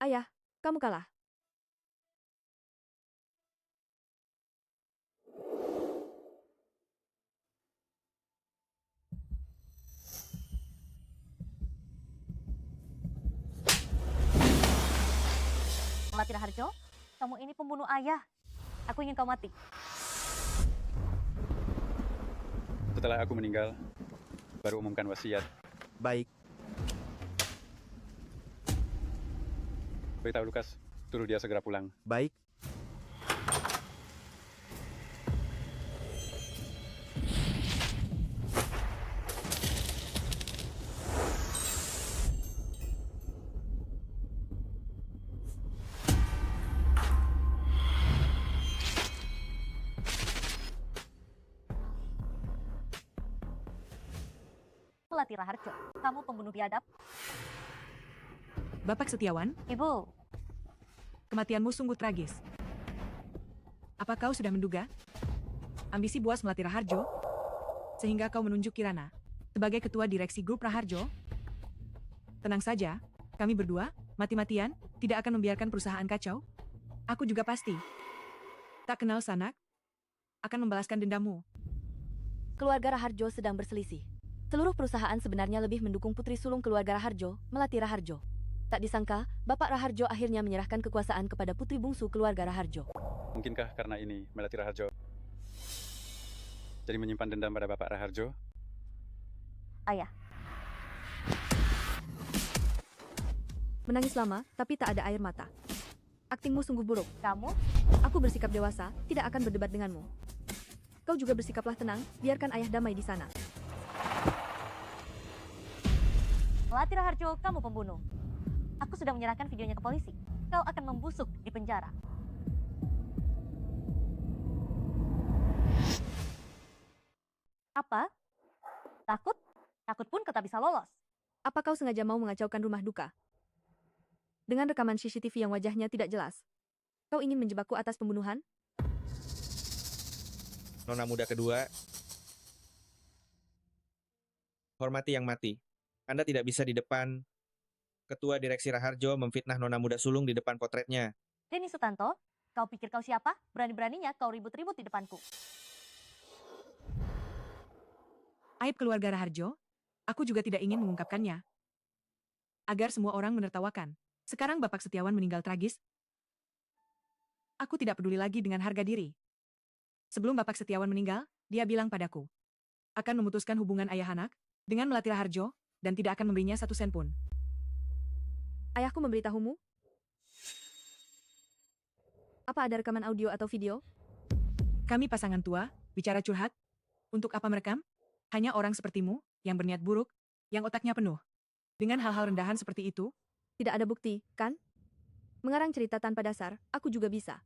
Ayah, kamu kalah. Melati Raharjo, kamu ini pembunuh ayah. Aku ingin kau mati. Setelah aku meninggal, baru umumkan wasiat. Baik, Beritahu Lukas, suruh dia segera pulang. baik. Melati Raharjo, kamu pembunuh biadab. Bapak Setiawan, Ibu, kematianmu sungguh tragis. Apa kau sudah menduga ambisi Buas Melati Raharjo sehingga kau menunjuk Kirana sebagai ketua direksi grup Raharjo? Tenang saja, kami berdua, mati-matian, tidak akan membiarkan perusahaan kacau. Aku juga pasti tak kenal sanak akan membalaskan dendammu. Keluarga Raharjo sedang berselisih. Seluruh perusahaan sebenarnya lebih mendukung putri sulung keluarga Raharjo, Melati Raharjo. Tak disangka, Bapak Raharjo akhirnya menyerahkan kekuasaan kepada putri bungsu keluarga Raharjo. Mungkinkah karena ini Melati Raharjo jadi menyimpan dendam pada Bapak Raharjo? ayah. Menangis lama, tapi tak ada air mata. Aktingmu sungguh buruk. Kamu, Aku bersikap dewasa, tidak akan berdebat denganmu. Kau juga bersikaplah tenang, biarkan ayah damai di sana. Melati Raharjo, kamu pembunuh. Aku sudah menyerahkan videonya ke polisi. Kau akan membusuk di penjara. Apa? Takut? Takut pun kau tak bisa lolos. Apa kau sengaja mau mengacaukan rumah duka? Dengan rekaman CCTV yang wajahnya tidak jelas. Kau ingin menjebakku atas pembunuhan? Nona muda kedua, hormati yang mati. Anda tidak bisa di depan Ketua Direksi Raharjo memfitnah Nona muda sulung di depan potretnya. Denny Sutanto, kau pikir kau siapa? Berani-beraninya kau ribut-ribut di depanku. Aib keluarga Raharjo, aku juga tidak ingin mengungkapkannya. Agar semua orang menertawakan. Sekarang Bapak Setiawan meninggal tragis. Aku tidak peduli lagi dengan harga diri. Sebelum Bapak Setiawan meninggal, dia bilang padaku akan memutuskan hubungan ayah anak dengan Melati Raharjo dan tidak akan memberinya 1 sen pun. Ayahku memberitahumu? Apa ada rekaman audio atau video? Kami pasangan tua, bicara curhat. Untuk apa merekam? Hanya orang sepertimu, yang berniat buruk, yang otaknya penuh. Dengan hal-hal rendahan seperti itu, Tidak ada bukti, kan? Mengarang cerita tanpa dasar, aku juga bisa.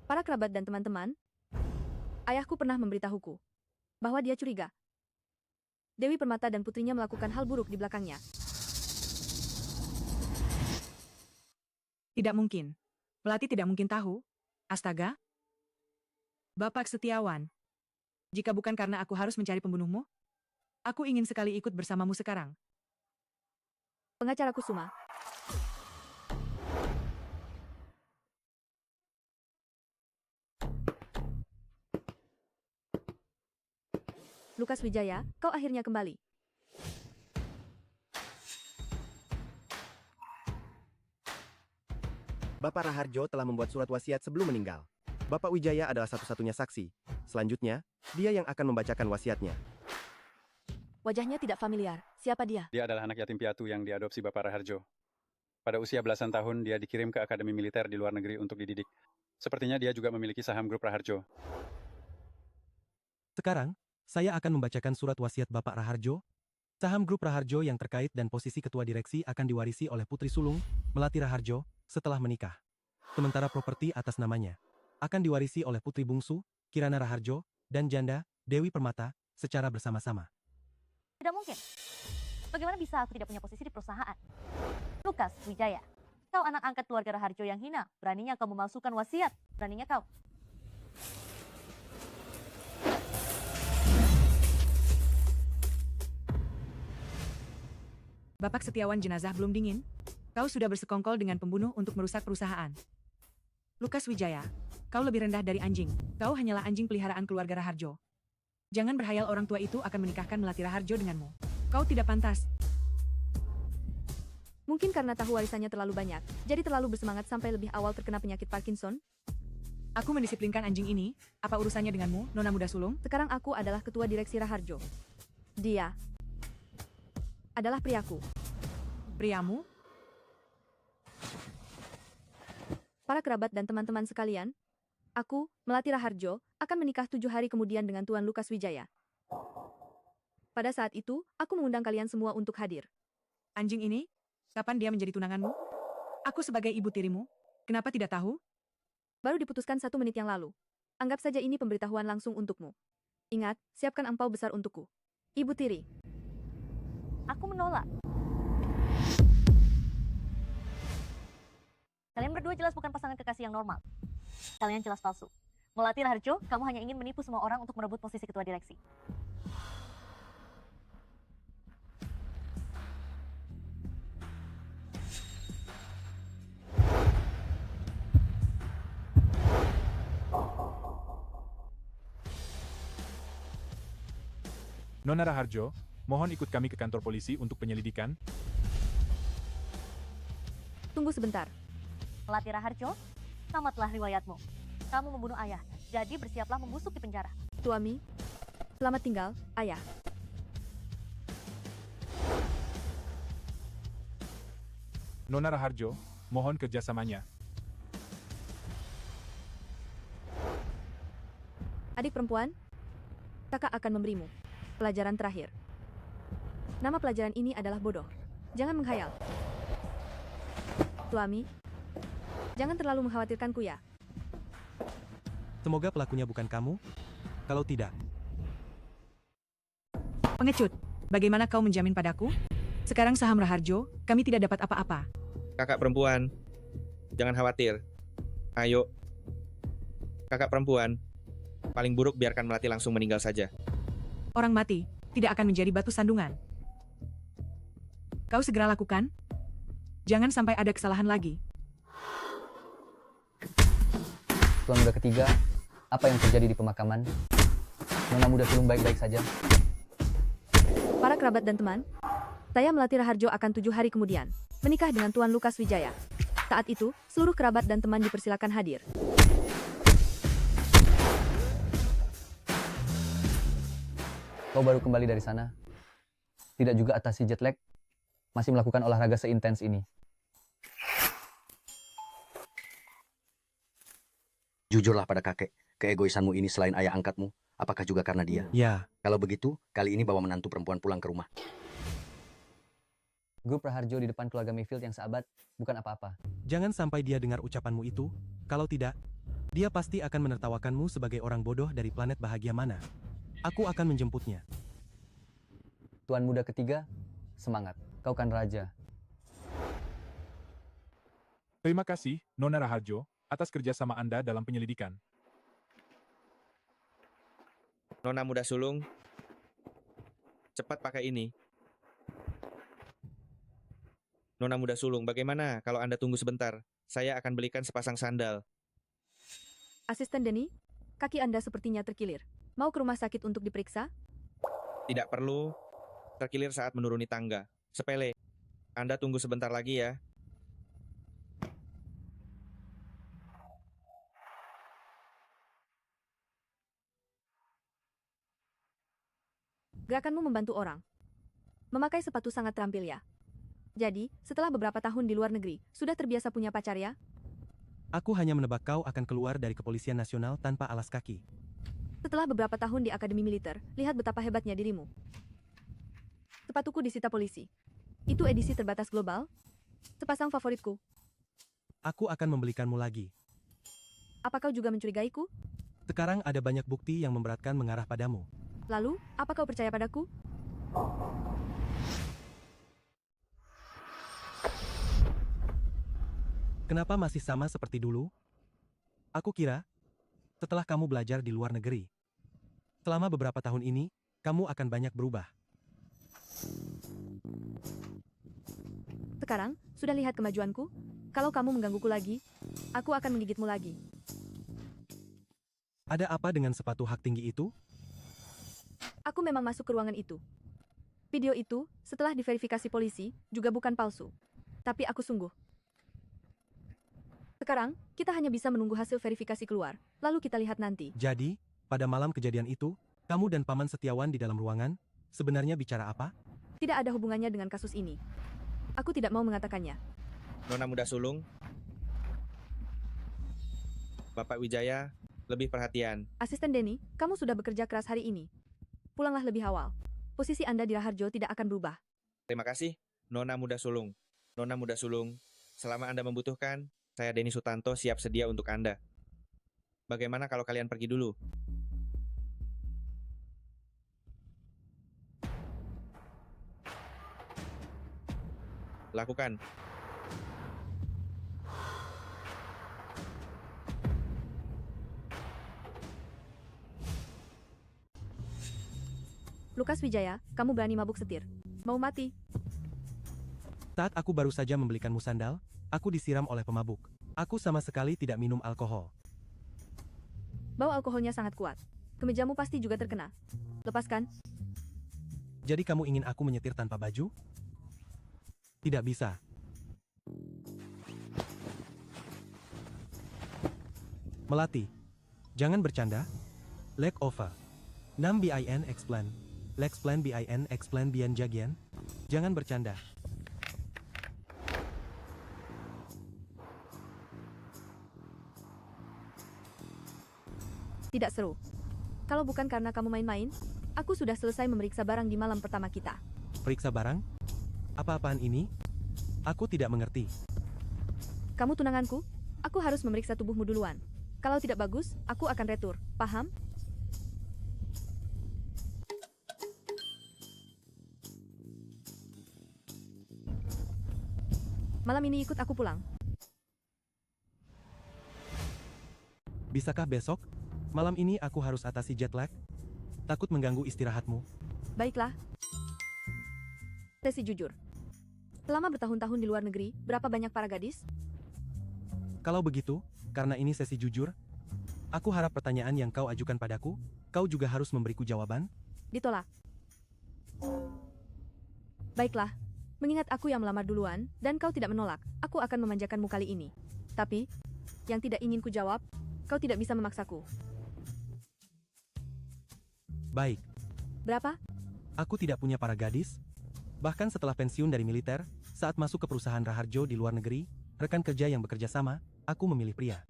Para kerabat dan teman-teman, ayahku pernah memberitahuku bahwa dia curiga Dewi Permata dan putrinya melakukan hal buruk di belakangnya. tidak mungkin. Melati tidak mungkin tahu. Astaga. Bapak Setiawan. Jika bukan karena aku harus mencari pembunuhmu, aku ingin sekali ikut bersamamu sekarang. Pengacara Kusuma, Lukas Wijaya, kau akhirnya kembali. Bapak Raharjo telah membuat surat wasiat sebelum meninggal. Bapak Wijaya adalah satu-satunya saksi. Selanjutnya, dia yang akan membacakan wasiatnya. Wajahnya tidak familiar. Siapa dia? Dia adalah anak yatim piatu yang diadopsi Bapak Raharjo. Pada usia belasan tahun, dia dikirim ke akademi militer di luar negeri untuk dididik. Sepertinya dia juga memiliki saham grup Raharjo. Sekarang, saya akan membacakan surat wasiat Bapak Raharjo. Saham grup Raharjo yang terkait dan posisi ketua direksi akan diwarisi oleh putri sulung, Melati Raharjo, setelah menikah. Sementara properti atas namanya akan diwarisi oleh putri bungsu, Kirana Raharjo, dan janda, Dewi Permata, secara bersama-sama. Tidak mungkin. Bagaimana bisa aku tidak punya posisi di perusahaan? Lukas Wijaya, kau anak angkat keluarga Raharjo yang hina. Beraninya kau memalsukan wasiat. Beraninya kau. Bapak Setiawan jenazah belum dingin? Kau sudah bersekongkol dengan pembunuh untuk merusak perusahaan. Lukas Wijaya, kau lebih rendah dari anjing. Kau hanyalah anjing peliharaan keluarga Raharjo. Jangan berhayal orang tua itu akan menikahkan Melati Raharjo denganmu. Kau tidak pantas. Mungkin karena tahu warisannya terlalu banyak, jadi terlalu bersemangat sampai lebih awal terkena penyakit Parkinson. Aku mendisiplinkan anjing ini. Apa urusannya denganmu, Nona Muda Sulung? Sekarang aku adalah ketua direksi Raharjo. Dia adalah priaku. Priamu? Para kerabat dan teman-teman sekalian, aku, Melati Raharjo, akan menikah 7 hari kemudian dengan Tuan Lukas Wijaya. Pada saat itu, aku mengundang kalian semua untuk hadir. Anjing ini? Kapan dia menjadi tunanganmu? Aku sebagai ibu tirimu, kenapa tidak tahu? Baru diputuskan 1 menit yang lalu. Anggap saja ini pemberitahuan langsung untukmu. Ingat, siapkan angpau besar untukku. Ibu tiri. Aku menolak. Kalian berdua jelas bukan pasangan kekasih yang normal. Kalian jelas palsu. Melati Raharjo, kamu hanya ingin menipu semua orang untuk merebut posisi ketua direksi. Nona Raharjo, mohon ikut kami ke kantor polisi untuk penyelidikan. Tunggu sebentar. Melati Raharjo, tamatlah riwayatmu. Kamu membunuh ayah, jadi bersiaplah membusuk di penjara. Tuami, selamat tinggal, ayah. Nona Raharjo, mohon kerjasamanya. Adik perempuan, kakak akan memberimu pelajaran terakhir. Nama pelajaran ini adalah bodoh. Jangan menghayal. Tuami, jangan terlalu mengkhawatirkanku ya. Semoga pelakunya bukan kamu. Kalau tidak, Pengecut, bagaimana kau menjamin padaku? Sekarang saham Raharjo, kami tidak dapat apa-apa. Kakak perempuan, jangan khawatir. Ayo. Kakak perempuan, paling buruk biarkan Melati langsung meninggal saja. Orang mati tidak akan menjadi batu sandungan. Kau segera lakukan. Jangan sampai ada kesalahan lagi. Tuan muda ketiga, apa yang terjadi di pemakaman? Nona Muda Sulung baik-baik saja. Para kerabat dan teman, saya Melati Raharjo akan 7 hari kemudian menikah dengan Tuan Lukas Wijaya. Saat itu, seluruh kerabat dan teman dipersilakan hadir. Kau baru kembali dari sana. Tidak juga atasi jet lag. Masih melakukan olahraga seintens ini. Jujurlah pada kakek, keegoisanmu ini selain ayah angkatmu, apakah juga karena dia? ya, Kalau begitu, kali ini bawa menantu perempuan pulang ke rumah. Grup Raharjo di depan keluarga Mayfield yang seabad bukan apa-apa. jangan sampai dia dengar ucapanmu itu. Kalau tidak, dia pasti akan menertawakanmu sebagai orang bodoh dari planet bahagia mana. Aku akan menjemputnya. Tuan muda ketiga, semangat. Kau kan raja. Terima kasih, Nona Raharjo, atas kerjasama Anda dalam penyelidikan. Nona Muda Sulung, cepat pakai ini. Nona Muda Sulung, bagaimana kalau Anda tunggu sebentar? Saya akan belikan sepasang sandal. Asisten Denny, kaki Anda sepertinya terkilir. Mau ke rumah sakit untuk diperiksa? Tidak perlu terkilir saat menuruni tangga. Sepele. Anda tunggu sebentar lagi ya. Gerakanmu membantu orang. Memakai sepatu sangat terampil ya. Jadi, setelah beberapa tahun di luar negeri, sudah terbiasa punya pacar ya? Aku hanya menebak kau akan keluar dari Kepolisian Nasional tanpa alas kaki. Setelah beberapa tahun di Akademi Militer, lihat betapa hebatnya dirimu. Sepatuku disita polisi. Itu edisi terbatas global. Sepasang favoritku. Aku akan membelikanmu lagi. Apa kau juga mencurigaiku? Sekarang ada banyak bukti yang memberatkan mengarah padamu. Lalu, apa kau percaya padaku? Kenapa masih sama seperti dulu? Aku kira, setelah kamu belajar di luar negeri, selama beberapa tahun ini, kamu akan banyak berubah. Sekarang, sudah lihat kemajuanku? Kalau kamu menggangguku lagi, aku akan menggigitmu lagi. Ada apa dengan sepatu hak tinggi itu? Aku memang masuk ke ruangan itu. Video itu, setelah diverifikasi polisi, juga bukan palsu. Tapi aku sungguh. Sekarang, kita hanya bisa menunggu hasil verifikasi keluar, lalu kita lihat nanti. Jadi, pada malam kejadian itu, kamu dan Paman Setiawan di dalam ruangan, sebenarnya bicara apa? Tidak ada hubungannya dengan kasus ini. Aku tidak mau mengatakannya. Nona muda sulung, Bapak Wijaya, lebih perhatian. Asisten Denny, kamu sudah bekerja keras hari ini. Pulanglah lebih awal. Posisi Anda di Raharjo tidak akan berubah. Terima kasih, Nona muda sulung. Nona muda sulung, selama Anda membutuhkan, saya Denny Sutanto siap sedia untuk Anda. Bagaimana kalau kalian pergi dulu? Lakukan. Lukas Wijaya, kamu berani mabuk setir. Mau mati? Saat aku baru saja membelikanmu sandal, aku disiram oleh pemabuk. Aku sama sekali tidak minum alkohol. Bau alkoholnya sangat kuat. Kemejamu pasti juga terkena. Lepaskan. Jadi kamu ingin aku menyetir tanpa baju? Tidak bisa. Melati. Jangan bercanda. Leg over. 6 BIN explain. Lexplan BIN explain bian jagian. Jangan bercanda. Tidak seru. Kalau bukan karena kamu main-main, aku sudah selesai memeriksa barang di malam pertama kita. Periksa barang? Apa-apaan ini? Aku tidak mengerti. Kamu tunanganku? Aku harus memeriksa tubuhmu duluan. Kalau tidak bagus, aku akan retur. Paham? Malam ini ikut aku pulang. Bisakah besok? Malam ini aku harus atasi jet lag. Takut mengganggu istirahatmu. Baiklah. Sesi jujur. Selama bertahun-tahun di luar negeri, berapa banyak para gadis? Kalau begitu, karena ini sesi jujur, aku harap pertanyaan yang kau ajukan padaku, kau juga harus memberiku jawaban. Ditolak. Baiklah. Mengingat aku yang melamar duluan, dan kau tidak menolak, aku akan memanjakanmu kali ini. Tapi, yang tidak ingin ku jawab, kau tidak bisa memaksaku. Baik. Berapa? Aku tidak punya para gadis. Bahkan setelah pensiun dari militer, saat masuk ke perusahaan Raharjo di luar negeri, rekan kerja yang bekerja sama, aku memilih pria.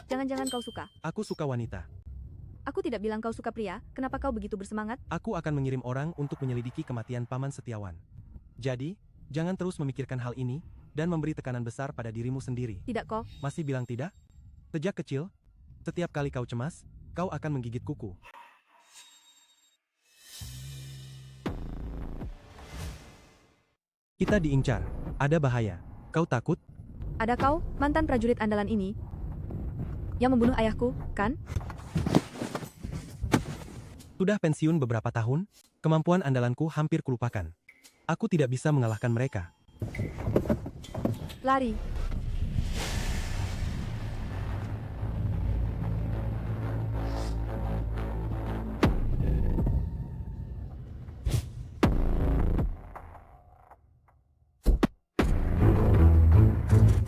Jangan-jangan kau suka. Aku suka wanita. Aku tidak bilang kau suka pria, kenapa kau begitu bersemangat? Aku akan mengirim orang untuk menyelidiki kematian Paman Setiawan. Jadi, jangan terus memikirkan hal ini, dan memberi tekanan besar pada dirimu sendiri. Tidak kok. Masih bilang tidak? Sejak kecil, setiap kali kau cemas, kau akan menggigit kuku. Kita diincar. Ada bahaya. Kau takut? Ada kau, mantan prajurit andalan ini, yang membunuh ayahku, kan? Sudah pensiun beberapa tahun, kemampuan andalanku hampir kulupakan. Aku tidak bisa mengalahkan mereka. Lari.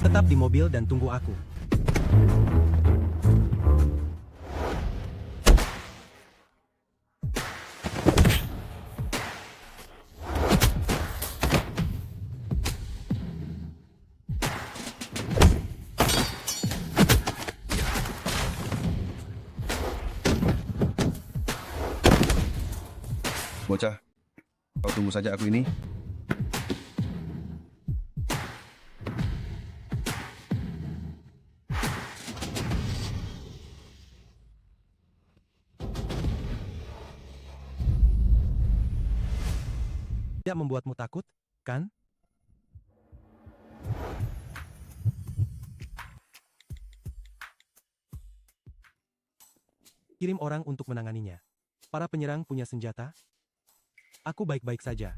Tetap di mobil dan tunggu aku. Bocah, kau tunggu saja aku ini. Tidak membuatmu takut, kan? Kirim orang untuk menanganinya. Para penyerang punya senjata. Aku baik-baik saja.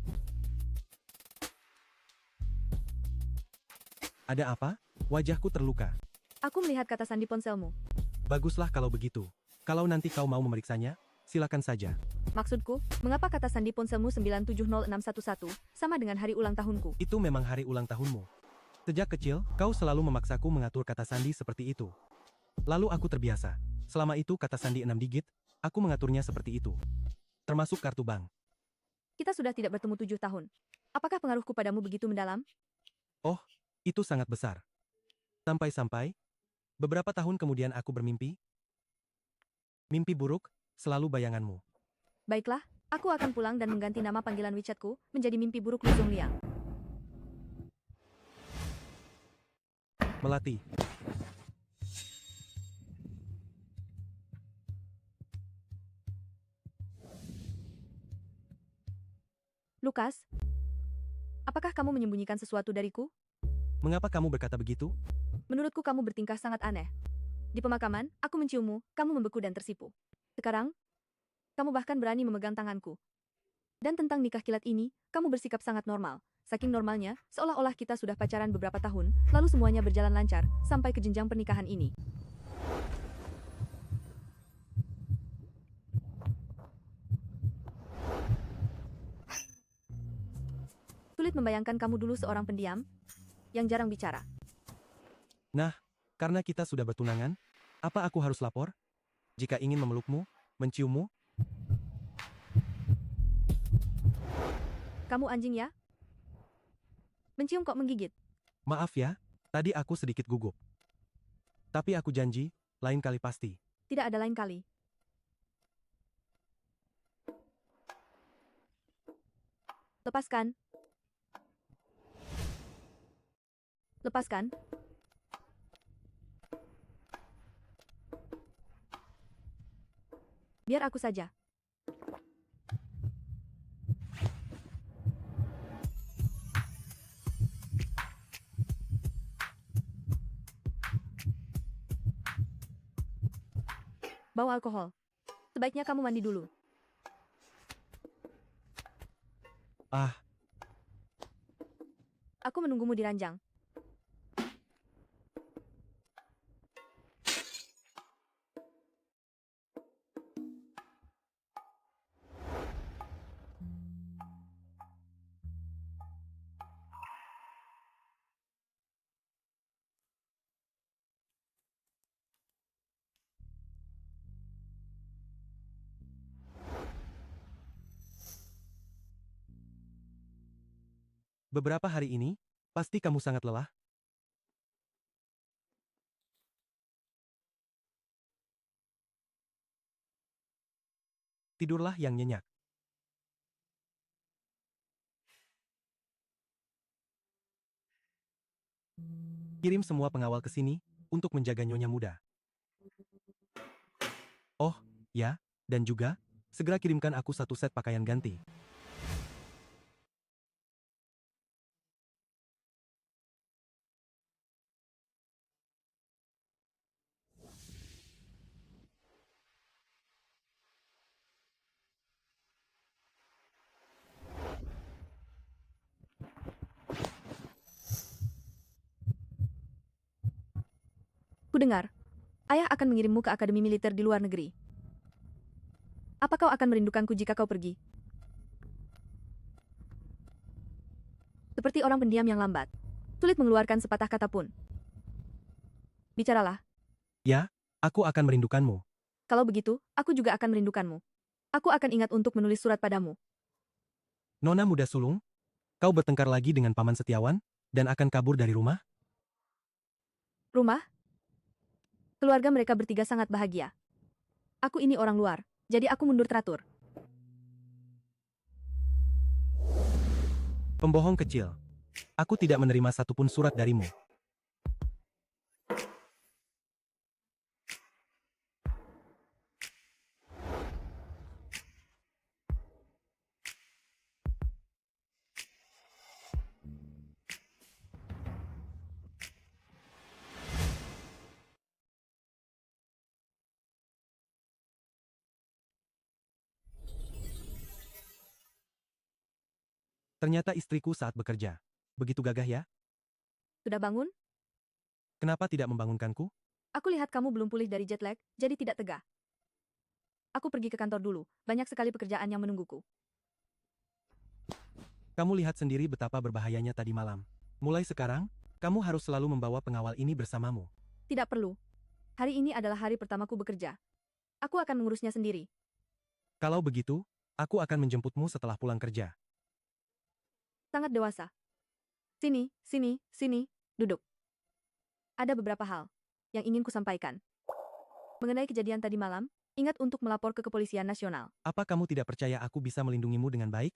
Ada apa? Wajahku terluka. Aku melihat kata sandi ponselmu. Baguslah kalau begitu. Kalau nanti kau mau memeriksanya, silakan saja. Maksudku, mengapa kata sandi ponselmu 970611 sama dengan hari ulang tahunku? Itu memang hari ulang tahunmu. Sejak kecil, kau selalu memaksaku mengatur kata sandi seperti itu. Lalu aku terbiasa. Selama itu kata sandi 6 digit, aku mengaturnya seperti itu. Termasuk kartu bank. Kita sudah tidak bertemu 7 tahun. Apakah pengaruhku padamu begitu mendalam? Oh, itu sangat besar. Sampai-sampai, beberapa tahun kemudian aku bermimpi. Mimpi buruk, selalu bayanganmu. Baiklah, aku akan pulang dan mengganti nama panggilan WeChatku menjadi mimpi buruk Lu Zongliang. Melati. Lukas, apakah kamu menyembunyikan sesuatu dariku? Mengapa kamu berkata begitu? Menurutku kamu bertingkah sangat aneh. Di pemakaman, aku menciummu, kamu membeku dan tersipu. Sekarang, kamu bahkan berani memegang tanganku. Dan tentang nikah kilat ini, kamu bersikap sangat normal. Saking normalnya, seolah-olah kita sudah pacaran beberapa tahun, lalu semuanya berjalan lancar, sampai ke jenjang pernikahan ini. Sulit membayangkan kamu dulu seorang pendiam, yang jarang bicara. Nah, karena kita sudah bertunangan, apa aku harus lapor? Jika ingin memelukmu, menciummu, Kamu anjing ya? Mencium kok menggigit? maaf ya, tadi aku sedikit gugup. Tapi aku janji, lain kali pasti. Tidak ada lain kali. Lepaskan. Lepaskan. Biar aku saja. Bau alkohol. Sebaiknya kamu mandi dulu. Ah, Aku menunggumu di ranjang. beberapa hari ini, pasti kamu sangat lelah. Tidurlah yang nyenyak. Kirim semua pengawal ke sini, untuk menjaga nyonya muda. Oh, ya, dan juga, segera kirimkan aku satu set pakaian ganti. Kudengar, ayah akan mengirimmu ke akademi militer di luar negeri. Apa kau akan merindukanku jika kau pergi? Seperti orang pendiam yang lambat. Sulit mengeluarkan sepatah kata pun. Bicaralah. Ya, aku akan merindukanmu. Kalau begitu, aku juga akan merindukanmu. Aku akan ingat untuk menulis surat padamu. Nona muda sulung, kau bertengkar lagi dengan Paman Setiawan, dan akan kabur dari rumah? Rumah? Keluarga mereka bertiga sangat bahagia. Aku ini orang luar, jadi aku mundur teratur. Pembohong kecil. Aku tidak menerima satupun surat darimu. Ternyata istriku saat bekerja. Begitu gagah ya? Sudah bangun? Kenapa tidak membangunkanku? Aku lihat kamu belum pulih dari jet lag, jadi tidak tegah. Aku pergi ke kantor dulu, banyak sekali pekerjaan yang menungguku. Kamu lihat sendiri betapa berbahayanya tadi malam. Mulai sekarang, kamu harus selalu membawa pengawal ini bersamamu. Tidak perlu. Hari ini adalah hari pertamaku bekerja. Aku akan mengurusnya sendiri. Kalau begitu, aku akan menjemputmu setelah pulang kerja. Sangat dewasa. Sini, sini, sini, duduk. Ada beberapa hal yang ingin kusampaikan. Mengenai kejadian tadi malam, ingat untuk melapor ke Kepolisian Nasional. Apa kamu tidak percaya aku bisa melindungimu dengan baik?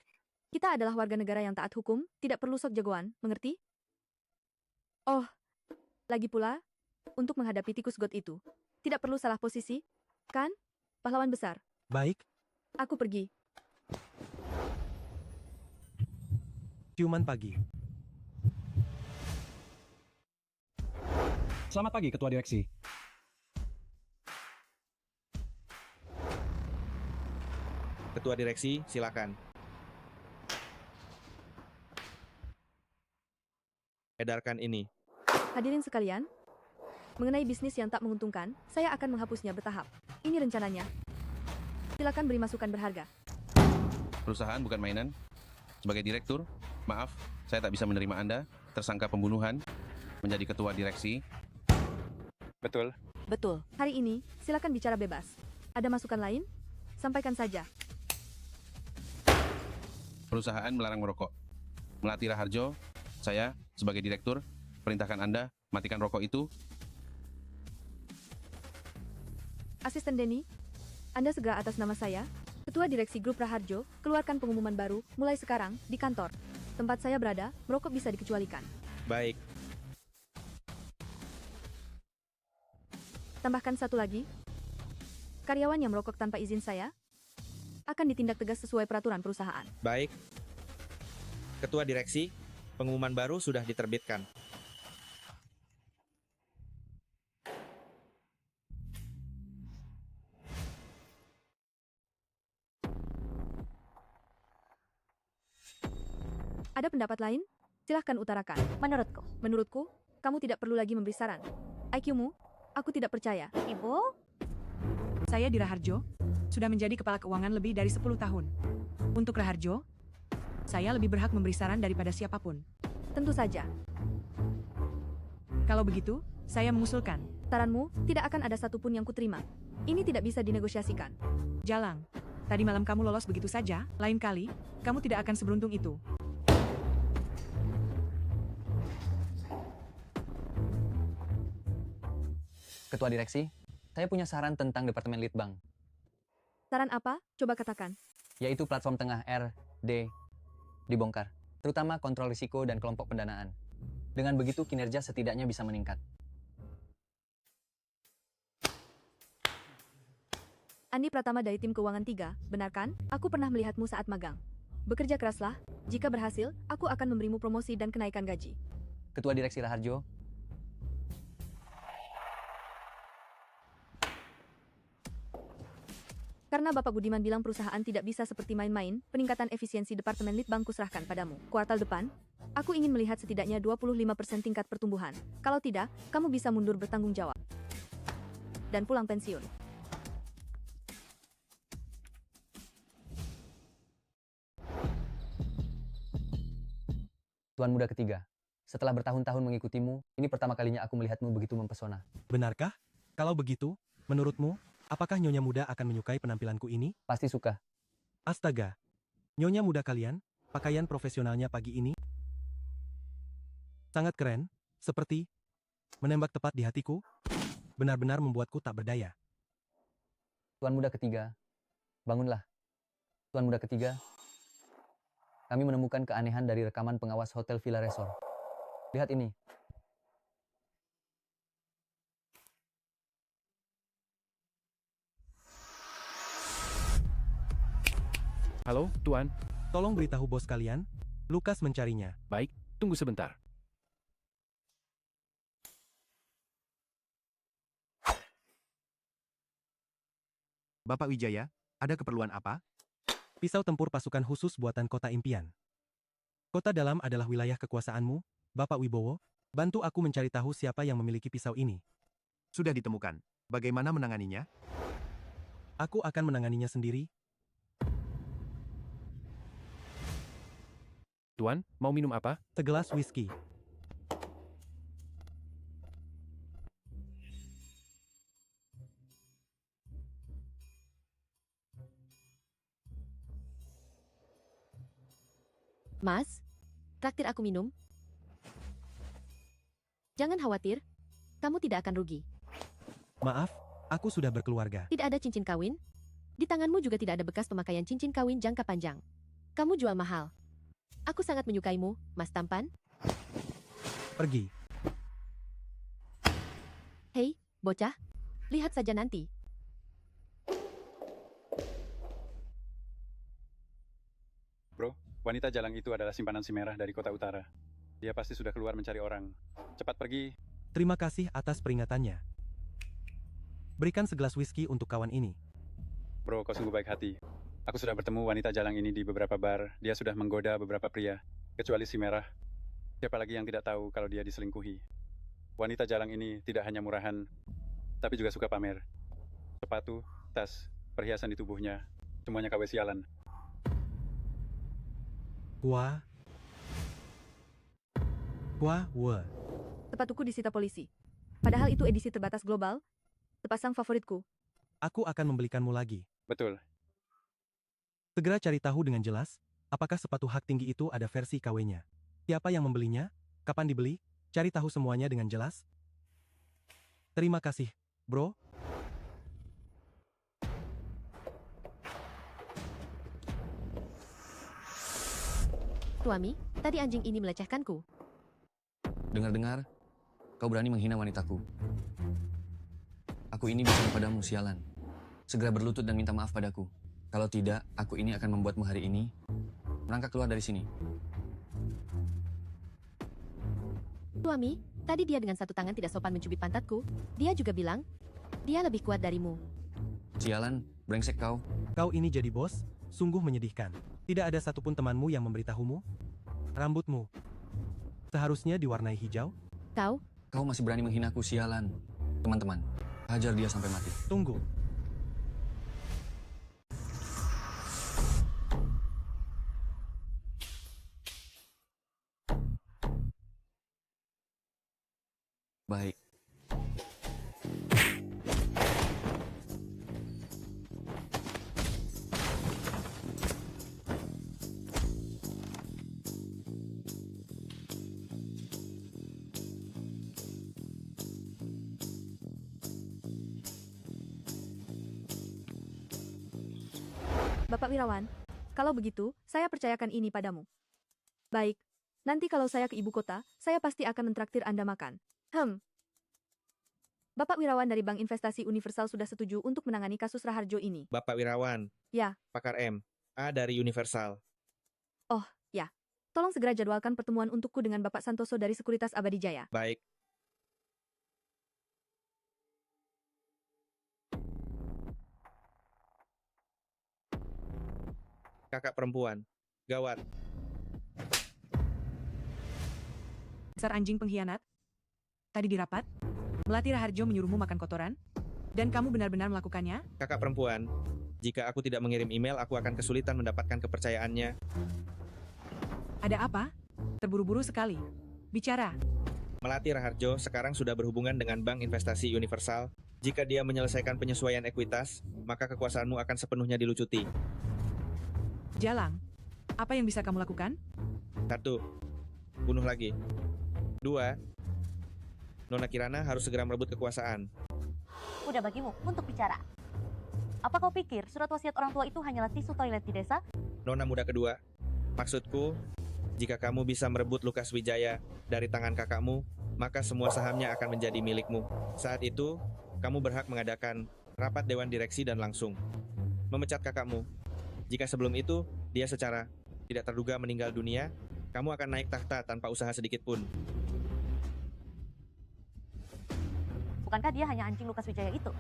Kita adalah warga negara yang taat hukum, tidak perlu sok jagoan, mengerti? Oh, lagi pula, untuk menghadapi tikus got itu, tidak perlu salah posisi, kan? Pahlawan besar. Baik, Aku pergi. ciuman pagi. Selamat pagi, Ketua Direksi. Ketua Direksi, silakan. Edarkan ini. Hadirin sekalian, mengenai bisnis yang tak menguntungkan, saya akan menghapusnya bertahap. Ini rencananya. Silakan beri masukan berharga. Perusahaan bukan mainan. Sebagai direktur, maaf, saya tak bisa menerima Anda, tersangka pembunuhan, menjadi ketua direksi. Betul. Betul. Hari ini, silakan bicara bebas. Ada masukan lain? Sampaikan saja. Perusahaan melarang merokok. Melati Raharjo, saya, sebagai direktur, perintahkan Anda matikan rokok itu. Asisten Denny, Anda segera atas nama saya, Ketua Direksi Grup Raharjo, keluarkan pengumuman baru, mulai sekarang, di kantor. Tempat saya berada, merokok bisa dikecualikan. Baik. Tambahkan satu lagi, karyawan yang merokok tanpa izin saya, akan ditindak tegas sesuai peraturan perusahaan. Baik. Ketua Direksi, pengumuman baru sudah diterbitkan. Ada pendapat lain? Silahkan utarakan. Menurutku, kamu tidak perlu lagi memberi saran. IQ-mu, aku tidak percaya. Ibu? Saya di Raharjo, sudah menjadi kepala keuangan lebih dari 10 tahun. Untuk Raharjo, saya lebih berhak memberi saran daripada siapapun. Tentu saja. Kalau begitu, saya mengusulkan. Saranmu, tidak akan ada satupun yang kuterima. Ini tidak bisa dinegosiasikan. Jalang, tadi malam kamu lolos begitu saja, lain kali, kamu tidak akan seberuntung itu. Ketua Direksi, saya punya saran tentang Departemen Litbang, Saran apa? Coba katakan. yaitu platform tengah RD dibongkar, terutama kontrol risiko dan kelompok pendanaan. Dengan begitu kinerja setidaknya bisa meningkat. Andi Pratama dari tim keuangan 3, benar kan? Aku pernah melihatmu saat magang. Bekerja keraslah, jika berhasil, aku akan memberimu promosi dan kenaikan gaji. Ketua Direksi Raharjo, Karena Bapak Budiman bilang perusahaan tidak bisa seperti main-main, peningkatan efisiensi Departemen Litbang kuserahkan padamu. Kuartal depan, aku ingin melihat setidaknya 25% tingkat pertumbuhan. Kalau tidak, kamu bisa mundur bertanggung jawab. Dan pulang pensiun. Tuan Muda ketiga. Setelah bertahun-tahun mengikutimu, ini pertama kalinya aku melihatmu begitu mempesona. Benarkah? Kalau begitu, menurutmu, apakah Nyonya Muda akan menyukai penampilanku ini? Pasti suka. Astaga. Nyonya Muda kalian, pakaian profesionalnya pagi ini sangat keren, seperti menembak tepat di hatiku, benar-benar membuatku tak berdaya. Tuan Muda ketiga, bangunlah. Tuan Muda ketiga, kami menemukan keanehan dari rekaman pengawas Hotel Villa Resort. Lihat ini. Halo, Tuan. Tolong beritahu bos kalian, Lukas mencarinya. Baik, tunggu sebentar. Bapak Wijaya, ada keperluan apa? Pisau tempur pasukan khusus buatan kota impian. Kota dalam adalah wilayah kekuasaanmu, Bapak Wibowo, Bantu aku mencari tahu siapa yang memiliki pisau ini. Sudah ditemukan. Bagaimana menanganinya? Aku akan menanganinya sendiri. Tuan, mau minum apa? Segelas whisky. Mas, traktir aku minum. Jangan khawatir, kamu tidak akan rugi. Maaf, aku sudah berkeluarga. Tidak ada cincin kawin. Di tanganmu juga tidak ada bekas pemakaian cincin kawin jangka panjang. Kamu jual mahal. Aku sangat menyukaimu, Mas Tampan. Pergi. Hei, bocah. Lihat saja nanti. Bro, wanita jalang itu adalah simpanan si merah dari kota utara. Dia pasti sudah keluar mencari orang. Cepat pergi. Terima kasih atas peringatannya. Berikan segelas whisky untuk kawan ini. Bro, kau sungguh baik hati. Aku sudah bertemu wanita jalang ini di beberapa bar. Dia sudah menggoda beberapa pria, kecuali si merah. Siapa lagi yang tidak tahu kalau dia diselingkuhi? Wanita jalang ini tidak hanya murahan, tapi juga suka pamer. Sepatu, tas, perhiasan di tubuhnya, semuanya KW sialan. Wah. Sepatuku disita polisi. Padahal itu edisi terbatas global. Sepasang favoritku. Aku akan membelikanmu lagi. Betul. Segera cari tahu dengan jelas, apakah sepatu hak tinggi itu ada versi KW-nya. Siapa yang membelinya? Kapan dibeli? Cari tahu semuanya dengan jelas. Terima kasih, bro. Tuami, tadi anjing ini melecehkanku. Dengar-dengar, kau berani menghina wanitaku. Aku ini bicara padamu, sialan. Segera berlutut dan minta maaf padaku. Kalau tidak, aku ini akan membuatmu hari ini merangkak keluar dari sini. Tuami, tadi dia dengan satu tangan tidak sopan mencubit pantatku. Dia juga bilang, dia lebih kuat darimu. Sialan, brengsek kau. Kau ini jadi bos? Sungguh menyedihkan. Tidak ada satupun temanmu yang memberitahumu? Rambutmu seharusnya diwarnai hijau? Kau masih berani menghinaku, sialan. Teman-teman, hajar dia sampai mati. Tunggu. Baik. Bapak Wirawan, kalau begitu, saya percayakan ini padamu. Baik, nanti kalau saya ke ibu kota, saya pasti akan mentraktir Anda makan. Bapak Wirawan dari Bank Investasi Universal sudah setuju untuk menangani kasus Raharjo ini. Bapak Wirawan. Ya. Pakar M. A dari Universal. Oh, ya. Tolong segera jadwalkan pertemuan untukku dengan Bapak Santoso dari Sekuritas Abadi Jaya. Baik. Kakak perempuan. Gawat. Dasar anjing pengkhianat. Tadi di rapat, Melati Raharjo menyuruhmu makan kotoran, dan kamu benar-benar melakukannya? Kakak perempuan, jika aku tidak mengirim email, aku akan kesulitan mendapatkan kepercayaannya. Ada apa? Terburu-buru sekali. Bicara. Melati Raharjo sekarang sudah berhubungan dengan Bank Investasi Universal. Jika dia menyelesaikan penyesuaian ekuitas, maka kekuasaanmu akan sepenuhnya dilucuti. Jalang, apa yang bisa kamu lakukan? 1. Bunuh lagi. 2. Nona Kirana harus segera merebut kekuasaan. Udah bagimu untuk bicara. Apa kau pikir surat wasiat orang tua itu hanyalah tisu toilet di desa? Nona muda kedua, maksudku, jika kamu bisa merebut Lukas Wijaya dari tangan kakakmu, maka semua sahamnya akan menjadi milikmu. Saat itu, kamu berhak mengadakan rapat dewan direksi dan langsung memecat kakakmu. Jika sebelum itu, dia secara tidak terduga meninggal dunia, kamu akan naik takhta tanpa usaha sedikit pun. Bukankah dia hanya anjing Lukas Wijaya itu?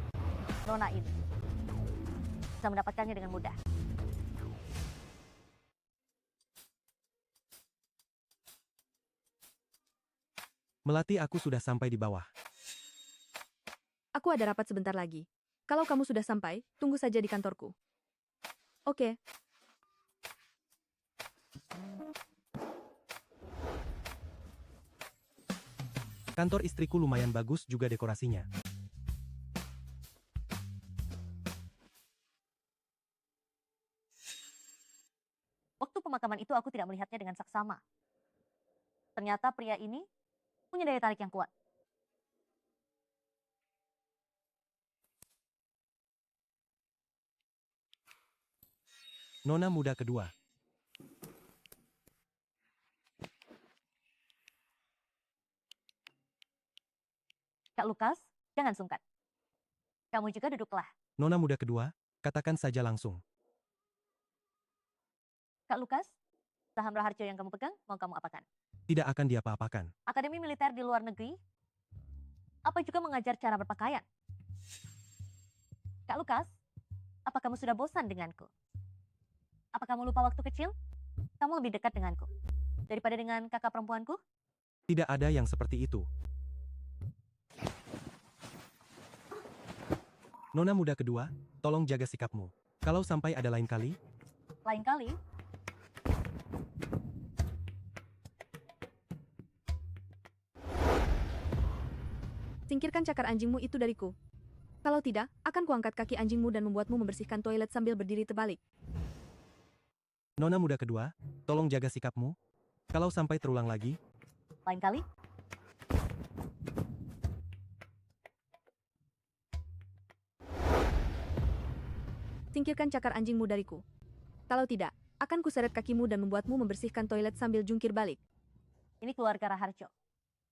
Nona ini bisa mendapatkannya dengan mudah. Melati, aku sudah sampai di bawah. Aku ada rapat sebentar lagi. Kalau kamu sudah sampai, tunggu saja di kantorku. Oke. Kantor istriku lumayan bagus juga dekorasinya. Waktu pemakaman itu aku tidak melihatnya dengan saksama. Ternyata pria ini punya daya tarik yang kuat. Nona muda kedua. Kak Lukas, jangan sungkan. Kamu juga duduklah. Nona muda kedua, katakan saja langsung. Kak Lukas, saham Raharjo yang kamu pegang mau kamu apakan? Tidak akan diapa-apakan. Akademi militer di luar negeri? Apa juga mengajar cara berpakaian? Kak Lukas, apa kamu sudah bosan denganku? Apa kamu lupa waktu kecil? Kamu lebih dekat denganku daripada dengan kakak perempuanku? Tidak ada yang seperti itu. Nona muda kedua, tolong jaga sikapmu. Kalau sampai ada lain kali, Lain kali, Singkirkan cakar anjingmu itu dariku. Kalau tidak, akan kuangkat kaki anjingmu dan membuatmu membersihkan toilet sambil berdiri terbalik. Nona muda kedua, tolong jaga sikapmu. Kalau sampai terulang lagi, lain kali, Singkirkan cakar anjingmu dariku. Kalau tidak, akan kuseret kakimu dan membuatmu membersihkan toilet sambil jungkir balik. ini keluarga Raharjo.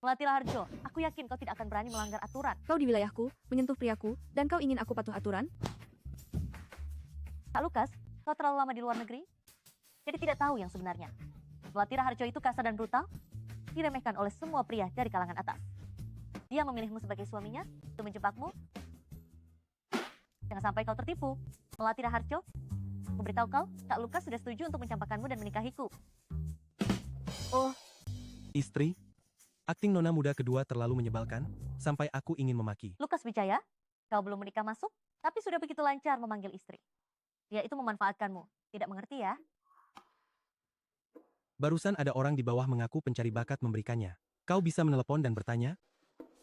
Melati Raharjo, aku yakin kau tidak akan berani melanggar aturan. Kau di wilayahku, menyentuh priaku, dan kau ingin aku patuh aturan? Kak Lukas, kau terlalu lama di luar negeri, jadi tidak tahu yang sebenarnya. Melati Raharjo itu kasar dan brutal, diremehkan oleh semua pria dari kalangan atas. Dia memilihmu sebagai suaminya untuk menjebakmu. Jangan sampai kau tertipu. Melati Raharjo, memberitahu kau, Kak Lukas sudah setuju untuk mencampakkanmu dan menikahiku. Oh, istri, akting nona muda kedua terlalu menyebalkan, sampai aku ingin memaki. Lukas Wijaya, kau belum menikah masuk, tapi sudah begitu lancar memanggil istri. Dia itu memanfaatkanmu, tidak mengerti ya? Barusan ada orang di bawah mengaku pencari bakat memberikannya. Kau bisa menelepon dan bertanya,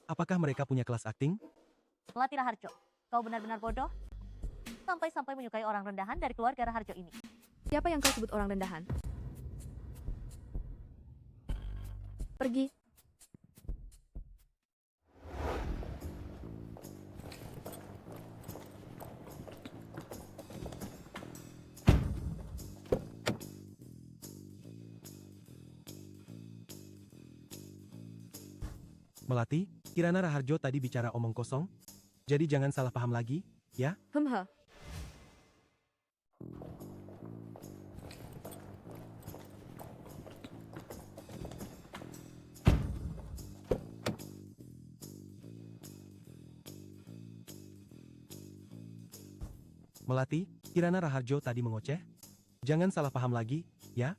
apakah mereka punya kelas akting? Melati Raharjo, kau benar-benar bodoh. Sampai-sampai menyukai orang rendahan dari keluarga Raharjo ini. Siapa yang kau sebut orang rendahan? Pergi. Melati, Kirana Raharjo tadi bicara omong kosong? Jadi jangan salah paham lagi, ya? Hemha. Melati, Kirana Raharjo tadi mengoceh? Jangan salah paham lagi, ya?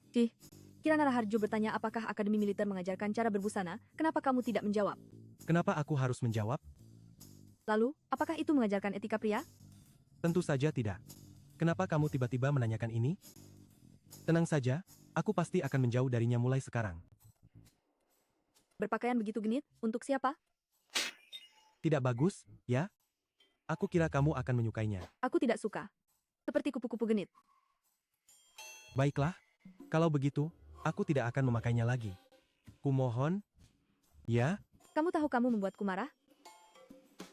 Kirana Raharjo bertanya apakah Akademi Militer mengajarkan cara berbusana, kenapa kamu tidak menjawab? Kenapa aku harus menjawab? Lalu, apakah itu mengajarkan etika pria? Tentu saja tidak. Kenapa kamu tiba-tiba menanyakan ini? Tenang saja, aku pasti akan menjauh darinya mulai sekarang. Berpakaian begitu genit, untuk siapa? Tidak bagus, ya? Aku kira kamu akan menyukainya. Aku tidak suka. Seperti kupu-kupu genit. Baiklah, kalau begitu, aku tidak akan memakainya lagi. Kumohon, ya? Kamu tahu kamu membuatku marah?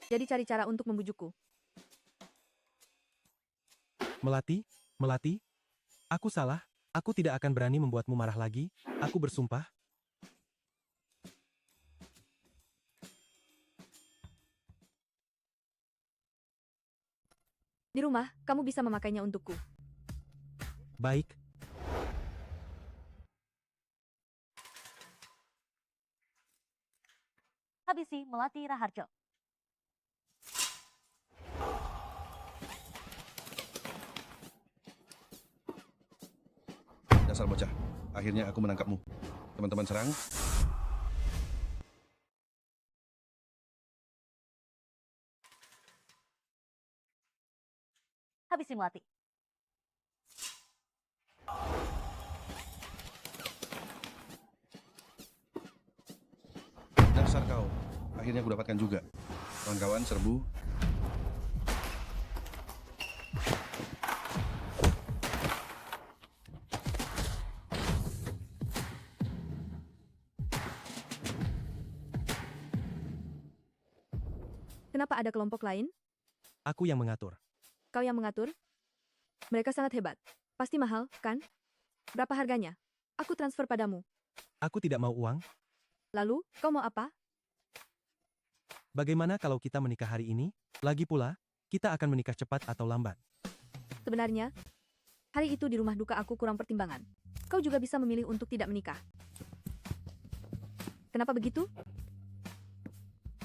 Jadi cari cara untuk membujukku. Melati, aku salah. Aku tidak akan berani membuatmu marah lagi. Aku bersumpah. Di rumah, kamu bisa memakainya untukku. Baik. Habisi Melati Raharjo. Dasar bocah, akhirnya aku menangkapmu. Teman-teman serang, Habisi Melati. Dasar kau. Akhirnya aku dapatkan juga. Kawan-kawan, serbu. Kenapa ada kelompok lain? Aku yang mengatur. Kau yang mengatur? Mereka sangat hebat. Pasti mahal, kan? Berapa harganya? Aku transfer padamu. Aku tidak mau uang. Lalu, kau mau apa? Bagaimana kalau kita menikah hari ini? Lagi pula, kita akan menikah cepat atau lambat. Sebenarnya, hari itu di rumah duka aku kurang pertimbangan. Kau juga bisa memilih untuk tidak menikah. Kenapa begitu?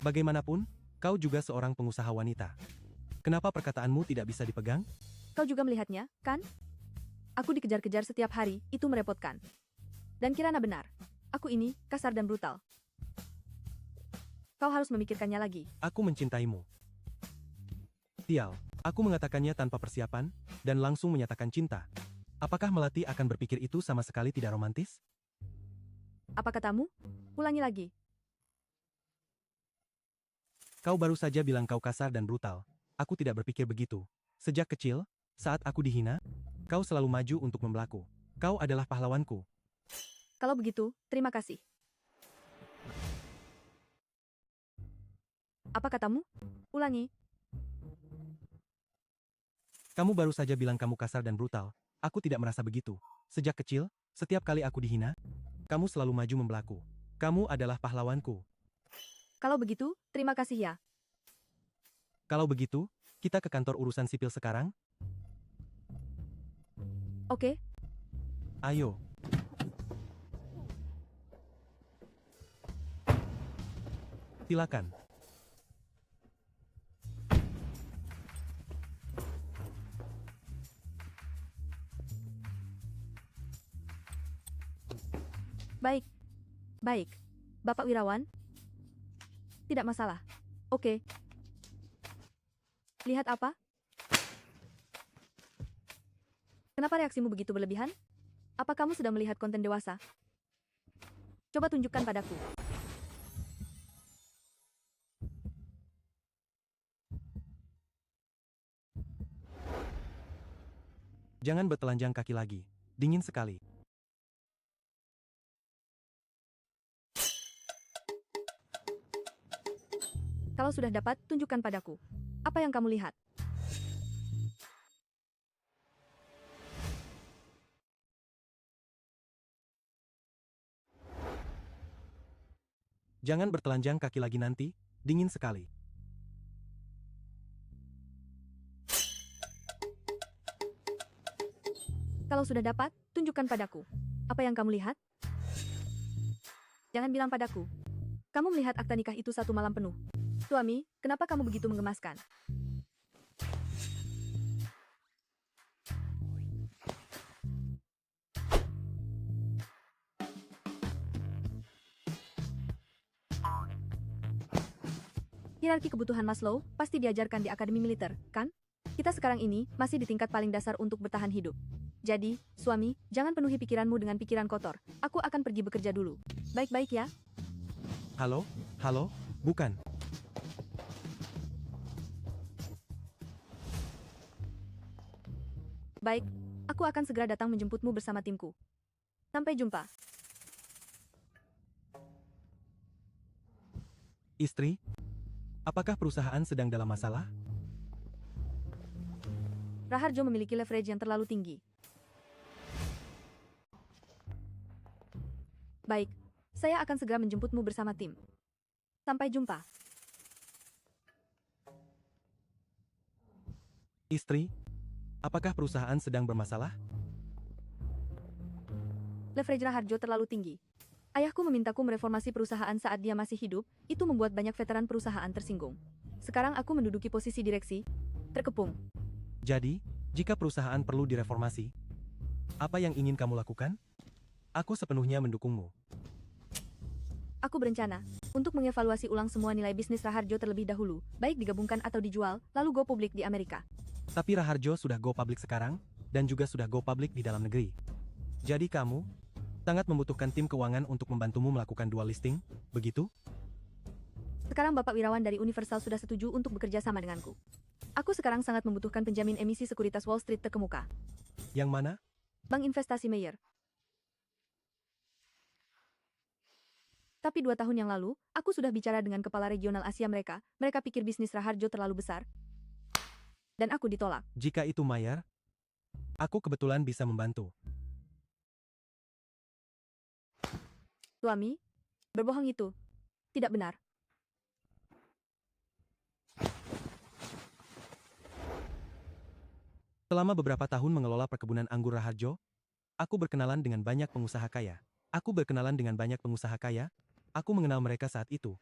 Bagaimanapun, kau juga seorang pengusaha wanita. Kenapa perkataanmu tidak bisa dipegang? Kau juga melihatnya, kan? Aku dikejar-kejar setiap hari, itu merepotkan. Dan Kirana benar. Aku ini kasar dan brutal. Kau harus memikirkannya lagi. Aku mencintaimu. Tial, aku mengatakannya tanpa persiapan, dan langsung menyatakan cinta. Apakah Melati akan berpikir itu sama sekali tidak romantis? Apa katamu? Ulangi lagi. Kau baru saja bilang kau kasar dan brutal. Aku tidak berpikir begitu. Sejak kecil, saat aku dihina, kau selalu maju untuk membelaku. Kau adalah pahlawanku. Kalau begitu, terima kasih. Apa katamu? Ulangi. Kamu baru saja bilang kamu kasar dan brutal. Aku tidak merasa begitu. Sejak kecil, setiap kali aku dihina, kamu selalu maju membelaku. Kamu adalah pahlawanku. Kalau begitu, terima kasih ya. Kalau begitu, kita ke kantor urusan sipil sekarang? Oke. Ayo. Silakan. Baik. Baik. Bapak Wirawan? Tidak masalah. Oke. Lihat apa? Kenapa reaksimu begitu berlebihan? Apa kamu sedang melihat konten dewasa? Coba tunjukkan padaku. Jangan bertelanjang kaki lagi. Dingin sekali. Kalau sudah dapat, tunjukkan padaku. Apa yang kamu lihat? Jangan bertelanjang kaki lagi nanti, dingin sekali. Kalau sudah dapat, tunjukkan padaku. Apa yang kamu lihat? Jangan bilang padaku. Kamu melihat akta nikah itu 1 malam penuh. Suami, kenapa kamu begitu menggemaskan? Hierarki kebutuhan Maslow pasti diajarkan di akademi militer, kan? Kita sekarang ini masih di tingkat paling dasar untuk bertahan hidup. Jadi, suami, jangan penuhi pikiranmu dengan pikiran kotor. Aku akan pergi bekerja dulu. Baik-baik ya. Halo? Halo? Bukan. Baik, aku akan segera datang menjemputmu bersama timku. Sampai jumpa. Istri? Apakah perusahaan sedang dalam masalah? Raharjo memiliki leverage yang terlalu tinggi. Baik, saya akan segera menjemputmu bersama tim. Sampai jumpa. Istri? Apakah perusahaan sedang bermasalah? Leverage Raharjo terlalu tinggi. Ayahku memintaku mereformasi perusahaan saat dia masih hidup, itu membuat banyak veteran perusahaan tersinggung. Sekarang aku menduduki posisi direksi, terkepung. Jadi, jika perusahaan perlu direformasi, apa yang ingin kamu lakukan? Aku sepenuhnya mendukungmu. Aku berencana untuk mengevaluasi ulang semua nilai bisnis Raharjo terlebih dahulu, baik digabungkan atau dijual, lalu go publik di Amerika. Tapi Raharjo sudah go public sekarang, dan juga sudah go public di dalam negeri. Jadi kamu sangat membutuhkan tim keuangan untuk membantumu melakukan dual listing, begitu? Sekarang Bapak Wirawan dari Universal sudah setuju untuk bekerja sama denganku. Aku sekarang sangat membutuhkan penjamin emisi sekuritas Wall Street terkemuka. Yang mana? Bank Investasi Mayer. Tapi 2 tahun yang lalu, aku sudah bicara dengan kepala regional Asia mereka pikir bisnis Raharjo terlalu besar. Dan aku ditolak. Jika itu Mayer, aku kebetulan bisa membantu. Suami, berbohong itu tidak benar. Selama beberapa tahun mengelola perkebunan anggur Raharjo, aku berkenalan dengan banyak pengusaha kaya. Aku mengenal mereka saat itu.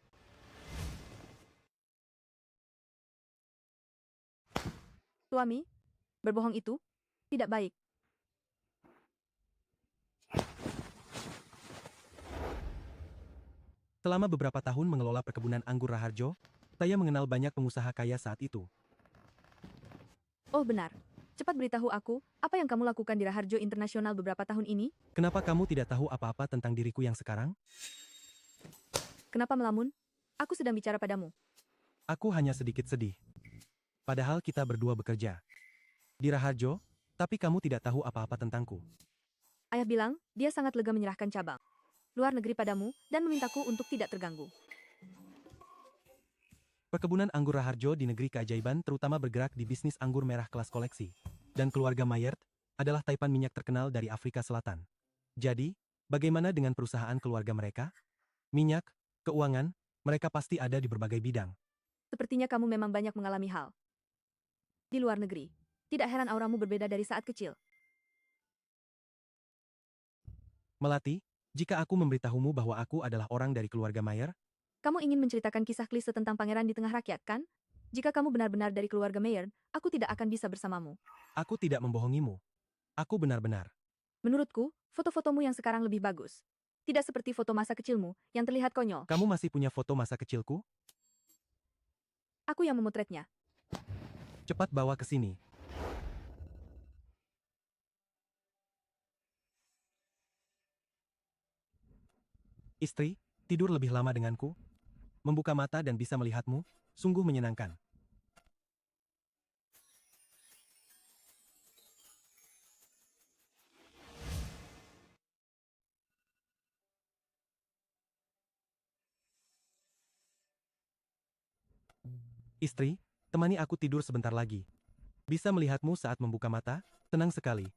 Suami, berbohong itu tidak baik. Selama beberapa tahun mengelola perkebunan anggur Raharjo, saya mengenal banyak pengusaha kaya saat itu. Oh benar. Cepat beritahu aku, apa yang kamu lakukan di Raharjo Internasional beberapa tahun ini? Kenapa kamu tidak tahu apa-apa tentang diriku yang sekarang? Kenapa melamun? Aku sedang bicara padamu. Aku hanya sedikit sedih. Padahal kita berdua bekerja di Raharjo, tapi kamu tidak tahu apa-apa tentangku. Ayah bilang, dia sangat lega menyerahkan cabang luar negeri padamu dan memintaku untuk tidak terganggu. Perkebunan anggur Raharjo di negeri keajaiban terutama bergerak di bisnis anggur merah kelas koleksi. Dan keluarga Mayer adalah taipan minyak terkenal dari Afrika Selatan. Jadi, bagaimana dengan perusahaan keluarga mereka? Minyak, keuangan, mereka pasti ada di berbagai bidang. Sepertinya kamu memang banyak mengalami hal di luar negeri. Tidak heran auramu berbeda dari saat kecil. Melati, jika aku memberitahumu bahwa aku adalah orang dari keluarga Mayer, kamu ingin menceritakan kisah klise tentang pangeran di tengah rakyat, kan? Jika kamu benar-benar dari keluarga Mayer, aku tidak akan bisa bersamamu. aku tidak membohongimu. Aku benar-benar. Menurutku, foto-fotomu yang sekarang lebih bagus. Tidak seperti foto masa kecilmu, yang terlihat konyol. Kamu masih punya foto masa kecilku? Aku yang memotretnya. Cepat bawa ke sini. Istri, tidur lebih lama denganku? Membuka mata dan bisa melihatmu, sungguh menyenangkan. Istri, temani aku tidur sebentar lagi. Bisa melihatmu saat membuka mata, tenang sekali.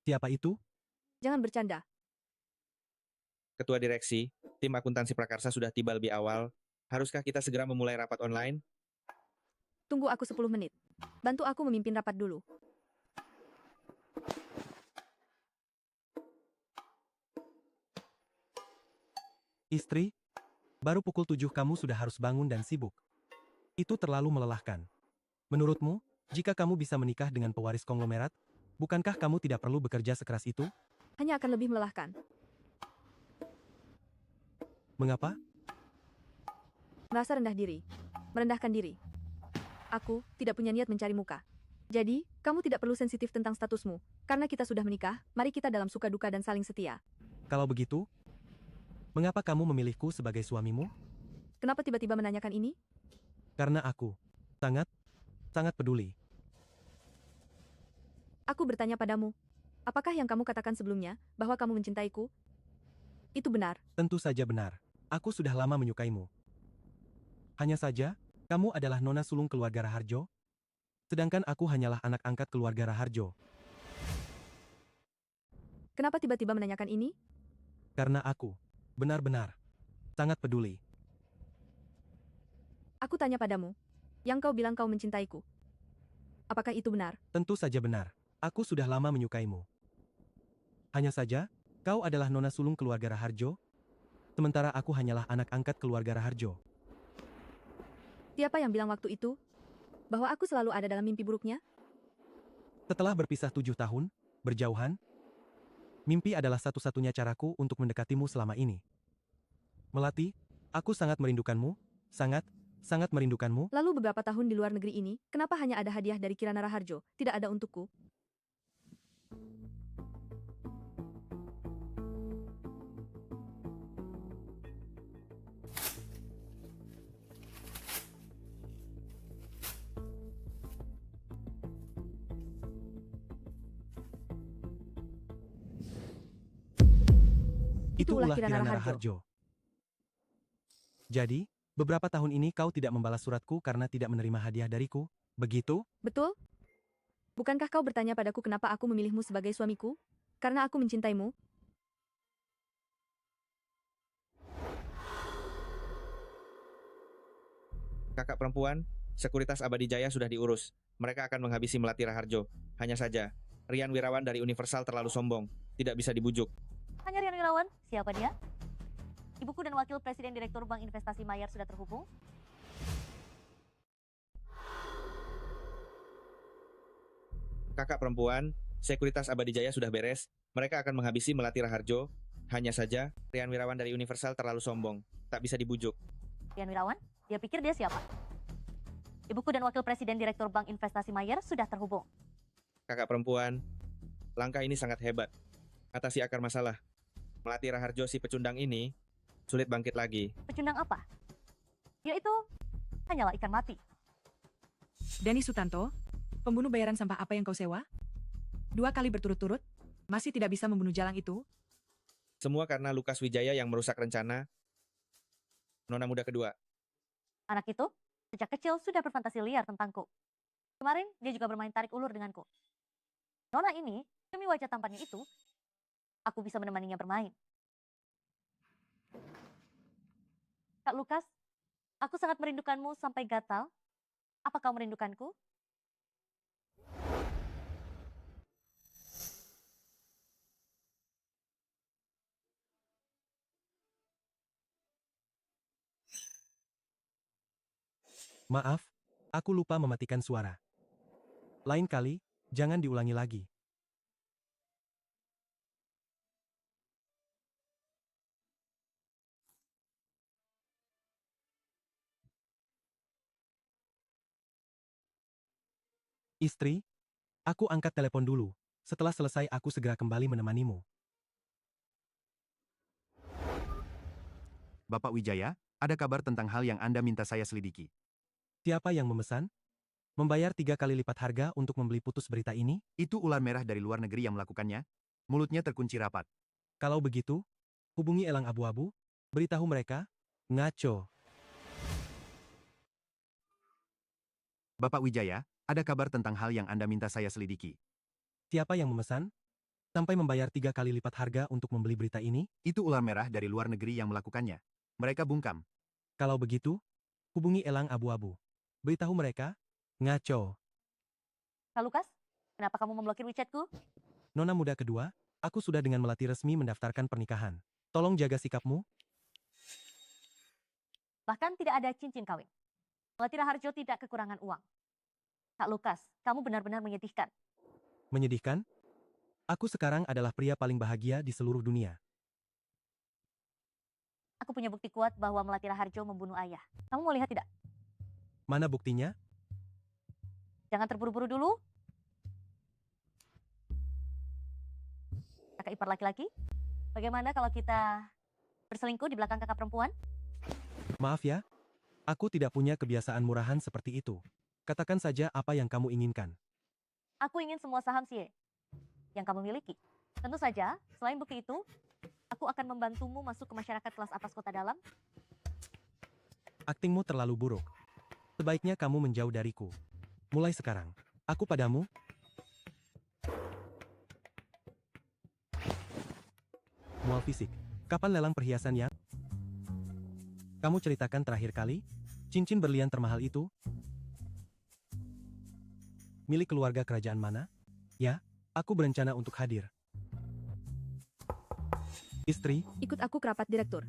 Siapa itu? Jangan bercanda. Ketua Direksi, tim akuntansi prakarsa sudah tiba lebih awal. Haruskah kita segera memulai rapat online? Tunggu aku 10 menit. Bantu aku memimpin rapat dulu. Istri, baru pukul 7 kamu sudah harus bangun dan sibuk. Itu terlalu melelahkan. Menurutmu, jika kamu bisa menikah dengan pewaris konglomerat, bukankah kamu tidak perlu bekerja sekeras itu? Hanya akan lebih melelahkan. Mengapa? Merasa rendah diri. Merendahkan diri. Aku tidak punya niat mencari muka. Jadi, kamu tidak perlu sensitif tentang statusmu. Karena kita sudah menikah, mari kita dalam suka duka dan saling setia. Kalau begitu, mengapa kamu memilihku sebagai suamimu? Kenapa tiba-tiba menanyakan ini? Karena aku sangat peduli. Aku bertanya padamu, apakah yang kamu katakan sebelumnya, bahwa kamu mencintaiku? Itu benar. Tentu saja benar. Aku sudah lama menyukaimu. Hanya saja, kamu adalah nona sulung keluarga Raharjo, sedangkan aku hanyalah anak angkat keluarga Raharjo. Kenapa tiba-tiba menanyakan ini? Karena aku benar-benar sangat peduli. Aku tanya padamu, yang kau bilang kau mencintaiku. Apakah itu benar? Tentu saja benar. Aku sudah lama menyukaimu. Hanya saja, kau adalah nona sulung keluarga Raharjo, sementara aku hanyalah anak angkat keluarga Raharjo. Siapa yang bilang waktu itu, bahwa aku selalu ada dalam mimpi buruknya? Setelah berpisah 7 tahun, berjauhan, Mimpi adalah satu-satunya caraku untuk mendekatimu selama ini. Melati, aku sangat merindukanmu, sangat merindukanmu. Lalu beberapa tahun di luar negeri ini, kenapa hanya ada hadiah dari Kirana Raharjo, tidak ada untukku? Itu ulah Kirana Raharjo. Jadi, beberapa tahun ini kau tidak membalas suratku karena tidak menerima hadiah dariku, begitu? Betul? Bukankah kau bertanya padaku kenapa aku memilihmu sebagai suamiku? Karena aku mencintaimu. Kakak perempuan, sekuritas Abadi Jaya sudah diurus. Mereka akan menghabisi Melati Raharjo. Hanya saja, Rian Wirawan dari Universal terlalu sombong. Tidak bisa dibujuk. Hanya Rian Wirawan? Siapa dia? Ibuku dan Wakil Presiden Direktur Bank Investasi Mayer sudah terhubung. Kakak perempuan, sekuritas Abadi Jaya sudah beres. Mereka akan menghabisi Melati Raharjo. Hanya saja, Rian Wirawan dari Universal terlalu sombong. Tak bisa dibujuk. Rian Wirawan? Dia pikir dia siapa? Ibuku dan Wakil Presiden Direktur Bank Investasi Mayer sudah terhubung. Kakak perempuan, langkah ini sangat hebat. Atasi akar masalah. Melati Raharjo si pecundang ini sulit bangkit lagi. Pecundang apa? Dia itu hanyalah ikan mati. Denny Sutanto, pembunuh bayaran sampah apa yang kau sewa? 2 kali berturut-turut, masih tidak bisa membunuh jalang itu? Semua karena Lukas Wijaya yang merusak rencana Nona muda kedua. Anak itu sejak kecil sudah berfantasi liar tentangku. Kemarin dia juga bermain tarik ulur denganku. Nona ini, demi wajah tampannya itu, aku bisa menemaninya bermain. Kak Lukas, aku sangat merindukanmu sampai gatal. Apa kau merindukanku? Maaf, aku lupa mematikan suara. Lain kali, jangan diulangi lagi. Istri, aku angkat telepon dulu. Setelah selesai aku segera kembali menemanimu. Bapak Wijaya, ada kabar tentang hal yang Anda minta saya selidiki. Siapa yang memesan? Membayar 3 kali lipat harga untuk membeli putus berita ini? Itu ular merah dari luar negeri yang melakukannya. Mulutnya terkunci rapat. Kalau begitu, hubungi Elang Abu-Abu, beritahu mereka, ngaco. Bapak Wijaya, ada kabar tentang hal yang Anda minta saya selidiki. Siapa yang memesan? Sampai membayar 3 kali lipat harga untuk membeli berita ini? Itu ular merah dari luar negeri yang melakukannya. Mereka bungkam. Kalau begitu, hubungi Elang Abu-Abu. Beritahu mereka, ngaco. Kak Lukas, kenapa kamu memblokir WeChatku? Nona muda kedua, aku sudah dengan Melati resmi mendaftarkan pernikahan. Tolong jaga sikapmu. Bahkan tidak ada cincin kawin. Melati Raharjo tidak kekurangan uang. Kak Lukas, kamu benar-benar menyedihkan. Menyedihkan? Aku sekarang adalah pria paling bahagia di seluruh dunia. Aku punya bukti kuat bahwa Melati Raharjo membunuh ayah. Kamu mau lihat tidak? Mana buktinya? Jangan terburu-buru dulu. Kakak ipar laki-laki, bagaimana kalau kita berselingkuh di belakang kakak perempuan? Maaf ya, aku tidak punya kebiasaan murahan seperti itu. Katakan saja apa yang kamu inginkan. Aku ingin semua saham Sie yang kamu miliki. Tentu saja, selain bukti itu, aku akan membantumu masuk ke masyarakat kelas atas kota dalam. Aktingmu terlalu buruk. Sebaiknya kamu menjauh dariku. Mulai sekarang, aku padamu. Mual fisik. Kapan lelang perhiasan yang? Kamu ceritakan terakhir kali? Cincin berlian termahal itu? Milik keluarga kerajaan mana? Ya, aku berencana untuk hadir. Istri, Ikut aku ke rapat direktur.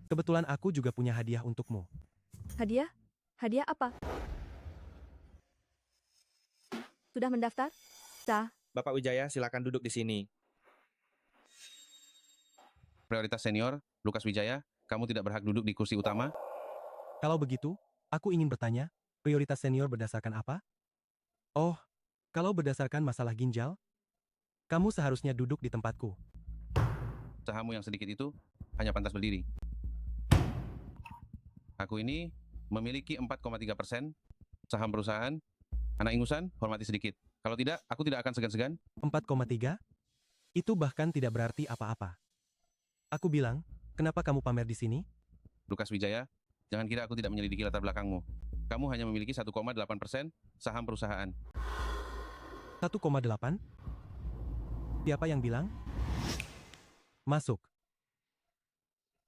kebetulan aku juga punya hadiah untukmu. Hadiah? Hadiah apa? Sudah mendaftar? Sah. Bapak Wijaya, silakan duduk di sini. Prioritas senior, Lukas Wijaya, kamu tidak berhak duduk di kursi utama. Kalau begitu, aku ingin bertanya, prioritas senior berdasarkan apa? Oh, kalau berdasarkan masalah ginjal, kamu seharusnya duduk di tempatku. Sahammu yang sedikit itu hanya pantas berdiri. Aku ini memiliki 4,3% saham perusahaan. Anak ingusan, hormati sedikit. Kalau tidak, aku tidak akan segan-segan. 4,3? Itu bahkan tidak berarti apa-apa. Aku bilang, kenapa kamu pamer di sini? Lukas Wijaya, jangan kira aku tidak menyelidiki latar belakangmu. Kamu hanya memiliki 1,8% saham perusahaan. 1,8? Siapa yang bilang? Masuk.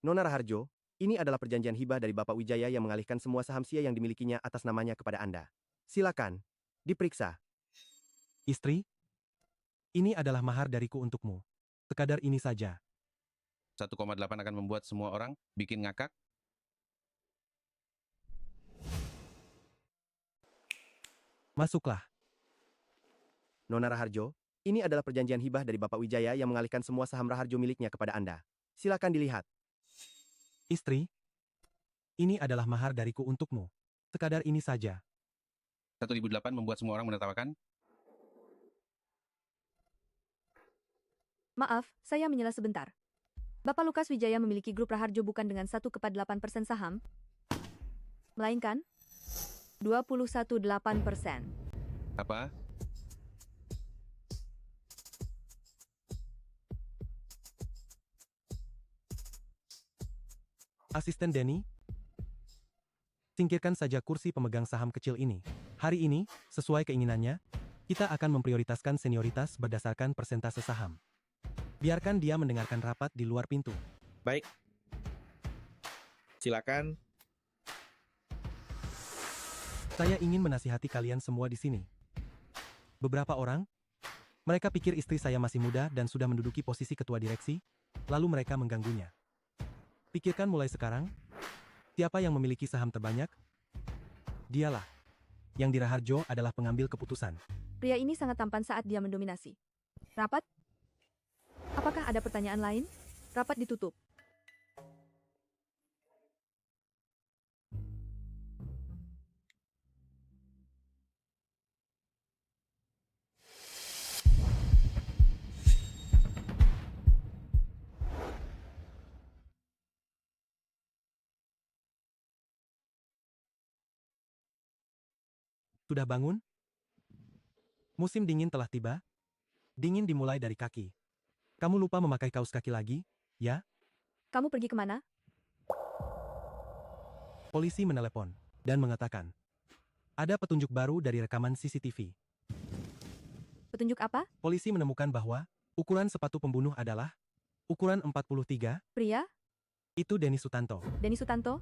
Nona Raharjo, ini adalah perjanjian hibah dari Bapak Wijaya yang mengalihkan semua saham SIA yang dimilikinya atas namanya kepada Anda. Silakan, diperiksa. Istri, ini adalah mahar dariku untukmu. Sekadar ini saja. 1,8 akan membuat semua orang bikin ngakak. Masuklah. Nona Raharjo, ini adalah perjanjian hibah dari Bapak Wijaya yang mengalihkan semua saham Raharjo miliknya kepada Anda. Silakan dilihat. Istri, ini adalah mahar dariku untukmu. Sekadar ini saja. 1.008 membuat semua orang menertawakan. Maaf, saya menyela sebentar. Bapak Lukas Wijaya memiliki grup Raharjo bukan dengan 1,8% saham, melainkan 21,8%. Apa? Asisten Denny, singkirkan saja kursi pemegang saham kecil ini. Hari ini, sesuai keinginannya, kita akan memprioritaskan senioritas berdasarkan persentase saham. Biarkan dia mendengarkan rapat di luar pintu. Baik. Silakan. Saya ingin menasihati kalian semua di sini. Beberapa orang, mereka pikir istri saya masih muda dan sudah menduduki posisi ketua direksi, lalu mereka mengganggunya. Pikirkan mulai sekarang, siapa yang memiliki saham terbanyak? Dialah. Yang di Raharjo adalah pengambil keputusan. Pria ini sangat tampan saat dia mendominasi. Rapat? Apakah ada pertanyaan lain? Rapat ditutup. Sudah bangun? Musim dingin telah tiba. Dingin dimulai dari kaki. Kamu lupa memakai kaos kaki lagi, ya? Kamu pergi kemana? Polisi menelepon dan mengatakan, ada petunjuk baru dari rekaman CCTV. Petunjuk apa? Polisi menemukan bahwa ukuran sepatu pembunuh adalah ukuran 43. Pria? Itu Denny Sutanto. Denny Sutanto?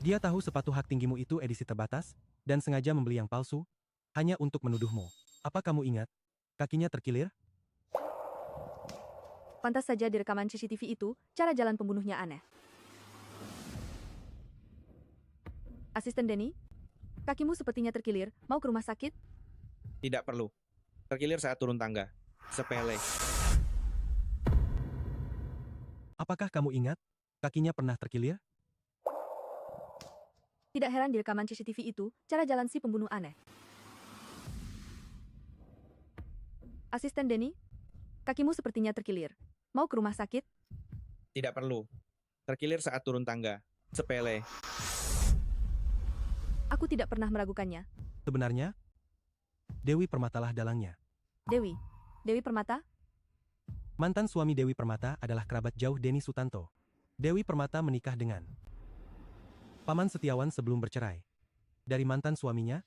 Dia tahu sepatu hak tinggimu itu edisi terbatas dan sengaja membeli yang palsu hanya untuk menuduhmu. Apa kamu ingat? Kakinya terkilir? Pantas saja di rekaman CCTV itu, cara jalan pembunuhnya aneh. Asisten Denny, kakimu sepertinya terkilir. Mau ke rumah sakit? Tidak perlu. Terkilir saat turun tangga. Sepele. Apakah kamu ingat? Kakinya pernah terkilir? Tidak heran di rekaman CCTV itu, cara jalan si pembunuh aneh. Asisten Denny, kakimu sepertinya terkilir. Mau ke rumah sakit? Tidak perlu. Terkilir saat turun tangga. Sepele. Aku tidak pernah meragukannya. Sebenarnya, Dewi Permatalah dalangnya. Dewi? Dewi Permata? Mantan suami Dewi Permata adalah kerabat jauh Denny Sutanto. Dewi Permata menikah dengan Paman Setiawan sebelum bercerai. Dari mantan suaminya,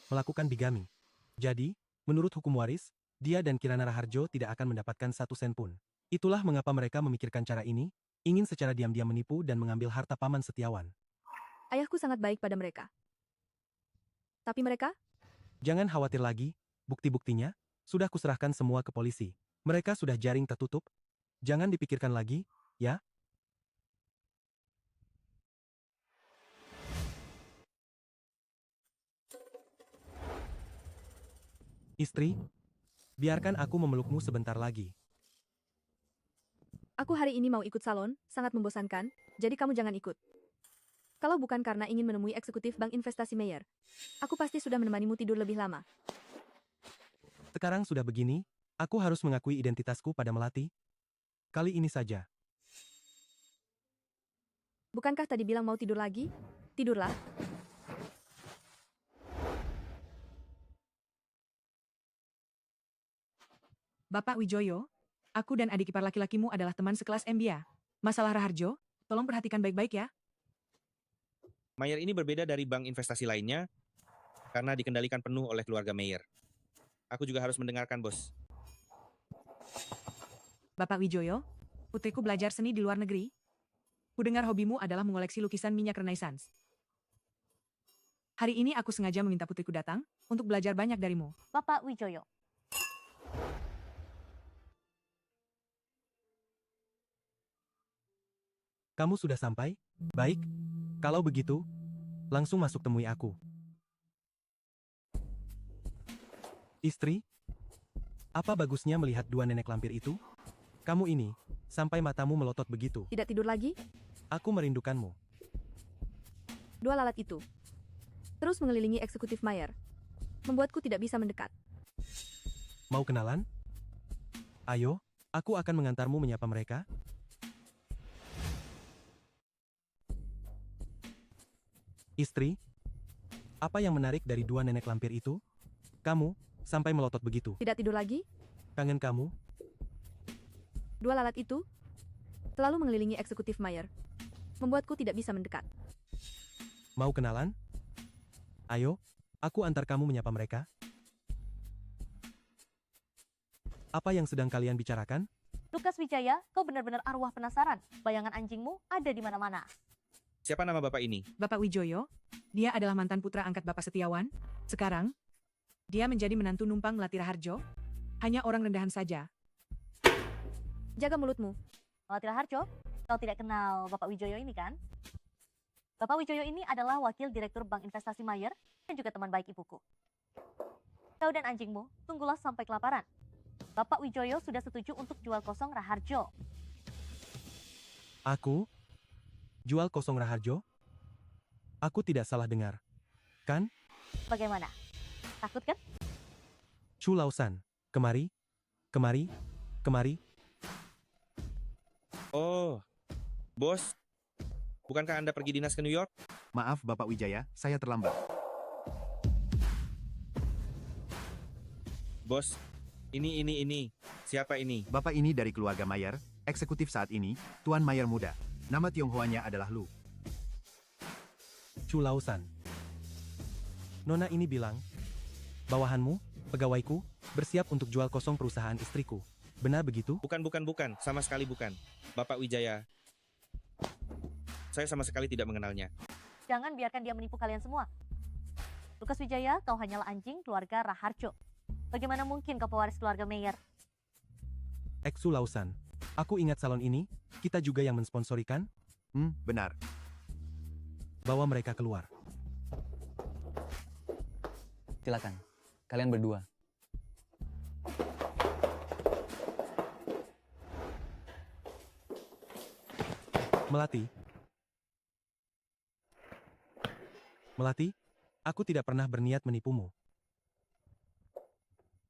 melakukan bigami. Jadi, menurut hukum waris, dia dan Kirana Raharjo tidak akan mendapatkan 1 sen pun. Itulah mengapa mereka memikirkan cara ini, ingin secara diam-diam menipu dan mengambil harta Paman Setiawan. Ayahku sangat baik pada mereka. Tapi mereka? Jangan khawatir lagi, bukti-buktinya sudah kuserahkan semua ke polisi. Mereka sudah jaring tertutup. Jangan dipikirkan lagi, ya? Istri, biarkan aku memelukmu sebentar lagi. Aku hari ini mau ikut salon, sangat membosankan, jadi kamu jangan ikut. Kalau bukan karena ingin menemui eksekutif Bank Investasi Mayer, aku pasti sudah menemanimu tidur lebih lama. Sekarang sudah begini, aku harus mengakui identitasku pada Melati. Kali ini saja. Bukankah tadi bilang mau tidur lagi? Tidurlah. Bapak Wijoyo, aku dan adik ipar laki-lakimu adalah teman sekelas Mbia. Masalah Raharjo, tolong perhatikan baik-baik ya. Mayer ini berbeda dari bank investasi lainnya karena dikendalikan penuh oleh keluarga Mayer. Aku juga harus mendengarkan, bos. Bapak Wijoyo, putriku belajar seni di luar negeri. Kudengar hobimu adalah mengoleksi lukisan minyak Renaissance. Hari ini aku sengaja meminta putriku datang untuk belajar banyak darimu. Bapak Wijoyo. Kamu sudah sampai? Baik. Kalau begitu, langsung masuk temui aku. Istri, apa bagusnya melihat dua nenek lampir itu? Kamu ini, sampai matamu melotot begitu. Tidak tidur lagi? Aku merindukanmu. Dua lalat itu terus mengelilingi eksekutif Mayer, membuatku tidak bisa mendekat. Mau kenalan? Ayo, aku akan mengantarmu menyapa mereka. Istri, apa yang menarik dari dua nenek lampir itu? Kamu, sampai melotot begitu. Tidak tidur lagi? Kangen kamu? Dua lalat itu selalu mengelilingi eksekutif Mayer, membuatku tidak bisa mendekat. Mau kenalan? Ayo, aku antar kamu menyapa mereka. Apa yang sedang kalian bicarakan? Lukas Wijaya, kau benar-benar arwah penasaran. Bayangan anjingmu ada di mana-mana. Siapa nama bapak ini? Bapak Wijoyo, dia adalah mantan putra angkat Bapak Setiawan. Sekarang, dia menjadi menantu numpang Melati Raharjo. Hanya orang rendahan saja. Jaga mulutmu. Melati Raharjo, kau tidak kenal Bapak Wijoyo ini kan? Bapak Wijoyo ini adalah wakil direktur Bank Investasi Mayer dan juga teman baik ibuku. Kau dan anjingmu, tunggulah sampai kelaparan. Bapak Wijoyo sudah setuju untuk jual kosong Raharjo. Aku? Jual kosong Raharjo? Aku tidak salah dengar. Kan? Bagaimana? Takut kan? Chu Lausan, kemari, kemari, kemari. Oh, bos. Bukankah Anda pergi dinas ke New York? Maaf Bapak Wijaya, saya terlambat. Bos, ini. Siapa ini? Bapak ini dari keluarga Mayer, eksekutif saat ini, Tuan Mayer muda. Nama Tionghoanya adalah Lu. Chu Lausan. Nona ini bilang, bawahanmu, pegawaiku, bersiap untuk jual kosong perusahaan istriku. Benar begitu? Bukan. Sama sekali bukan. Bapak Wijaya. Saya sama sekali tidak mengenalnya. Jangan biarkan dia menipu kalian semua. Lukas Wijaya, kau hanyalah anjing keluarga Raharjo. Bagaimana mungkin kau pewaris keluarga Mayer? Eksu Lausan. Aku ingat salon ini, kita juga yang mensponsorikan. Benar. Bawa mereka keluar. Silakan, kalian berdua. Melati. Melati, aku tidak pernah berniat menipumu.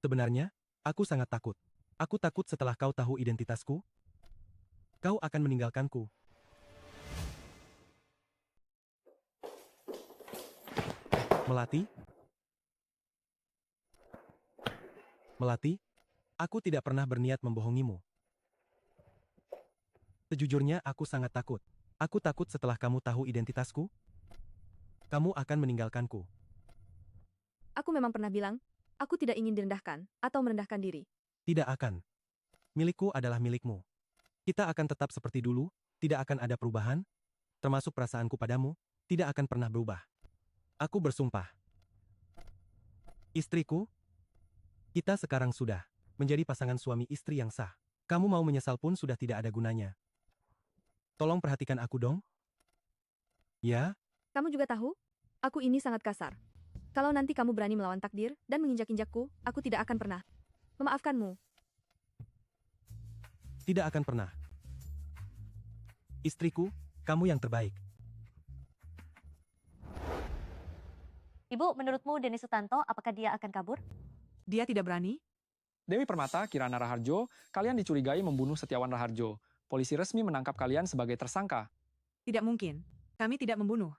Sebenarnya, aku sangat takut. Aku takut setelah kau tahu identitasku, kau akan meninggalkanku. Melati? Melati, aku tidak pernah berniat membohongimu. Sejujurnya aku sangat takut. Aku takut setelah kamu tahu identitasku, kamu akan meninggalkanku. Aku memang pernah bilang, aku tidak ingin direndahkan atau merendahkan diri. Tidak akan. Milikku adalah milikmu. Kita akan tetap seperti dulu, tidak akan ada perubahan, termasuk perasaanku padamu, tidak akan pernah berubah. Aku bersumpah. Istriku, kita sekarang sudah menjadi pasangan suami istri yang sah. Kamu mau menyesal pun sudah tidak ada gunanya. Tolong perhatikan aku dong. Ya? Kamu juga tahu, aku ini sangat kasar. Kalau nanti kamu berani melawan takdir dan menginjak-injakku, aku tidak akan pernah memaafkanmu. Tidak akan pernah. Istriku, kamu yang terbaik. Ibu, menurutmu Denny Sutanto, apakah dia akan kabur? Dia tidak berani? Dewi Permata, Kirana Raharjo, kalian dicurigai membunuh Setiawan Raharjo. Polisi resmi menangkap kalian sebagai tersangka. Tidak mungkin. Kami tidak membunuh.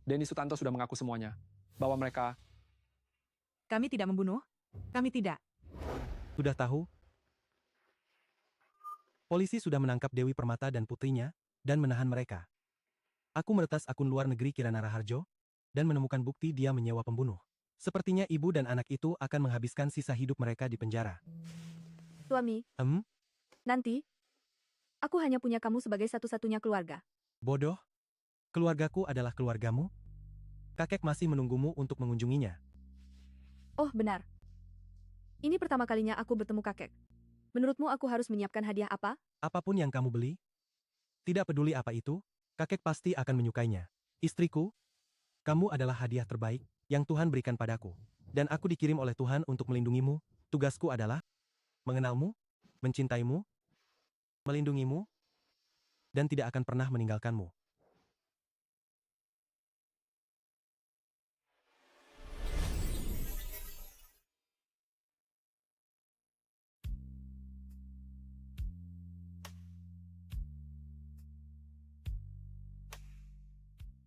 Denny Sutanto sudah mengaku semuanya. Bahwa mereka... Kami tidak membunuh. Kami tidak. Sudah tahu? Polisi sudah menangkap Dewi Permata dan putrinya, dan menahan mereka. Aku meretas akun luar negeri Kirana Raharjo, dan menemukan bukti dia menyewa pembunuh. Sepertinya ibu dan anak itu akan menghabiskan sisa hidup mereka di penjara. Suami, nanti, aku hanya punya kamu sebagai satu-satunya keluarga. Bodoh? Keluargaku adalah keluargamu? Kakek masih menunggumu untuk mengunjunginya. Oh, benar. Ini pertama kalinya aku bertemu kakek. Menurutmu aku harus menyiapkan hadiah apa? Apapun yang kamu beli, tidak peduli apa itu, kakek pasti akan menyukainya. Istriku, kamu adalah hadiah terbaik yang Tuhan berikan padaku. Dan aku dikirim oleh Tuhan untuk melindungimu. Tugasku adalah mengenalmu, mencintaimu, melindungimu, dan tidak akan pernah meninggalkanmu.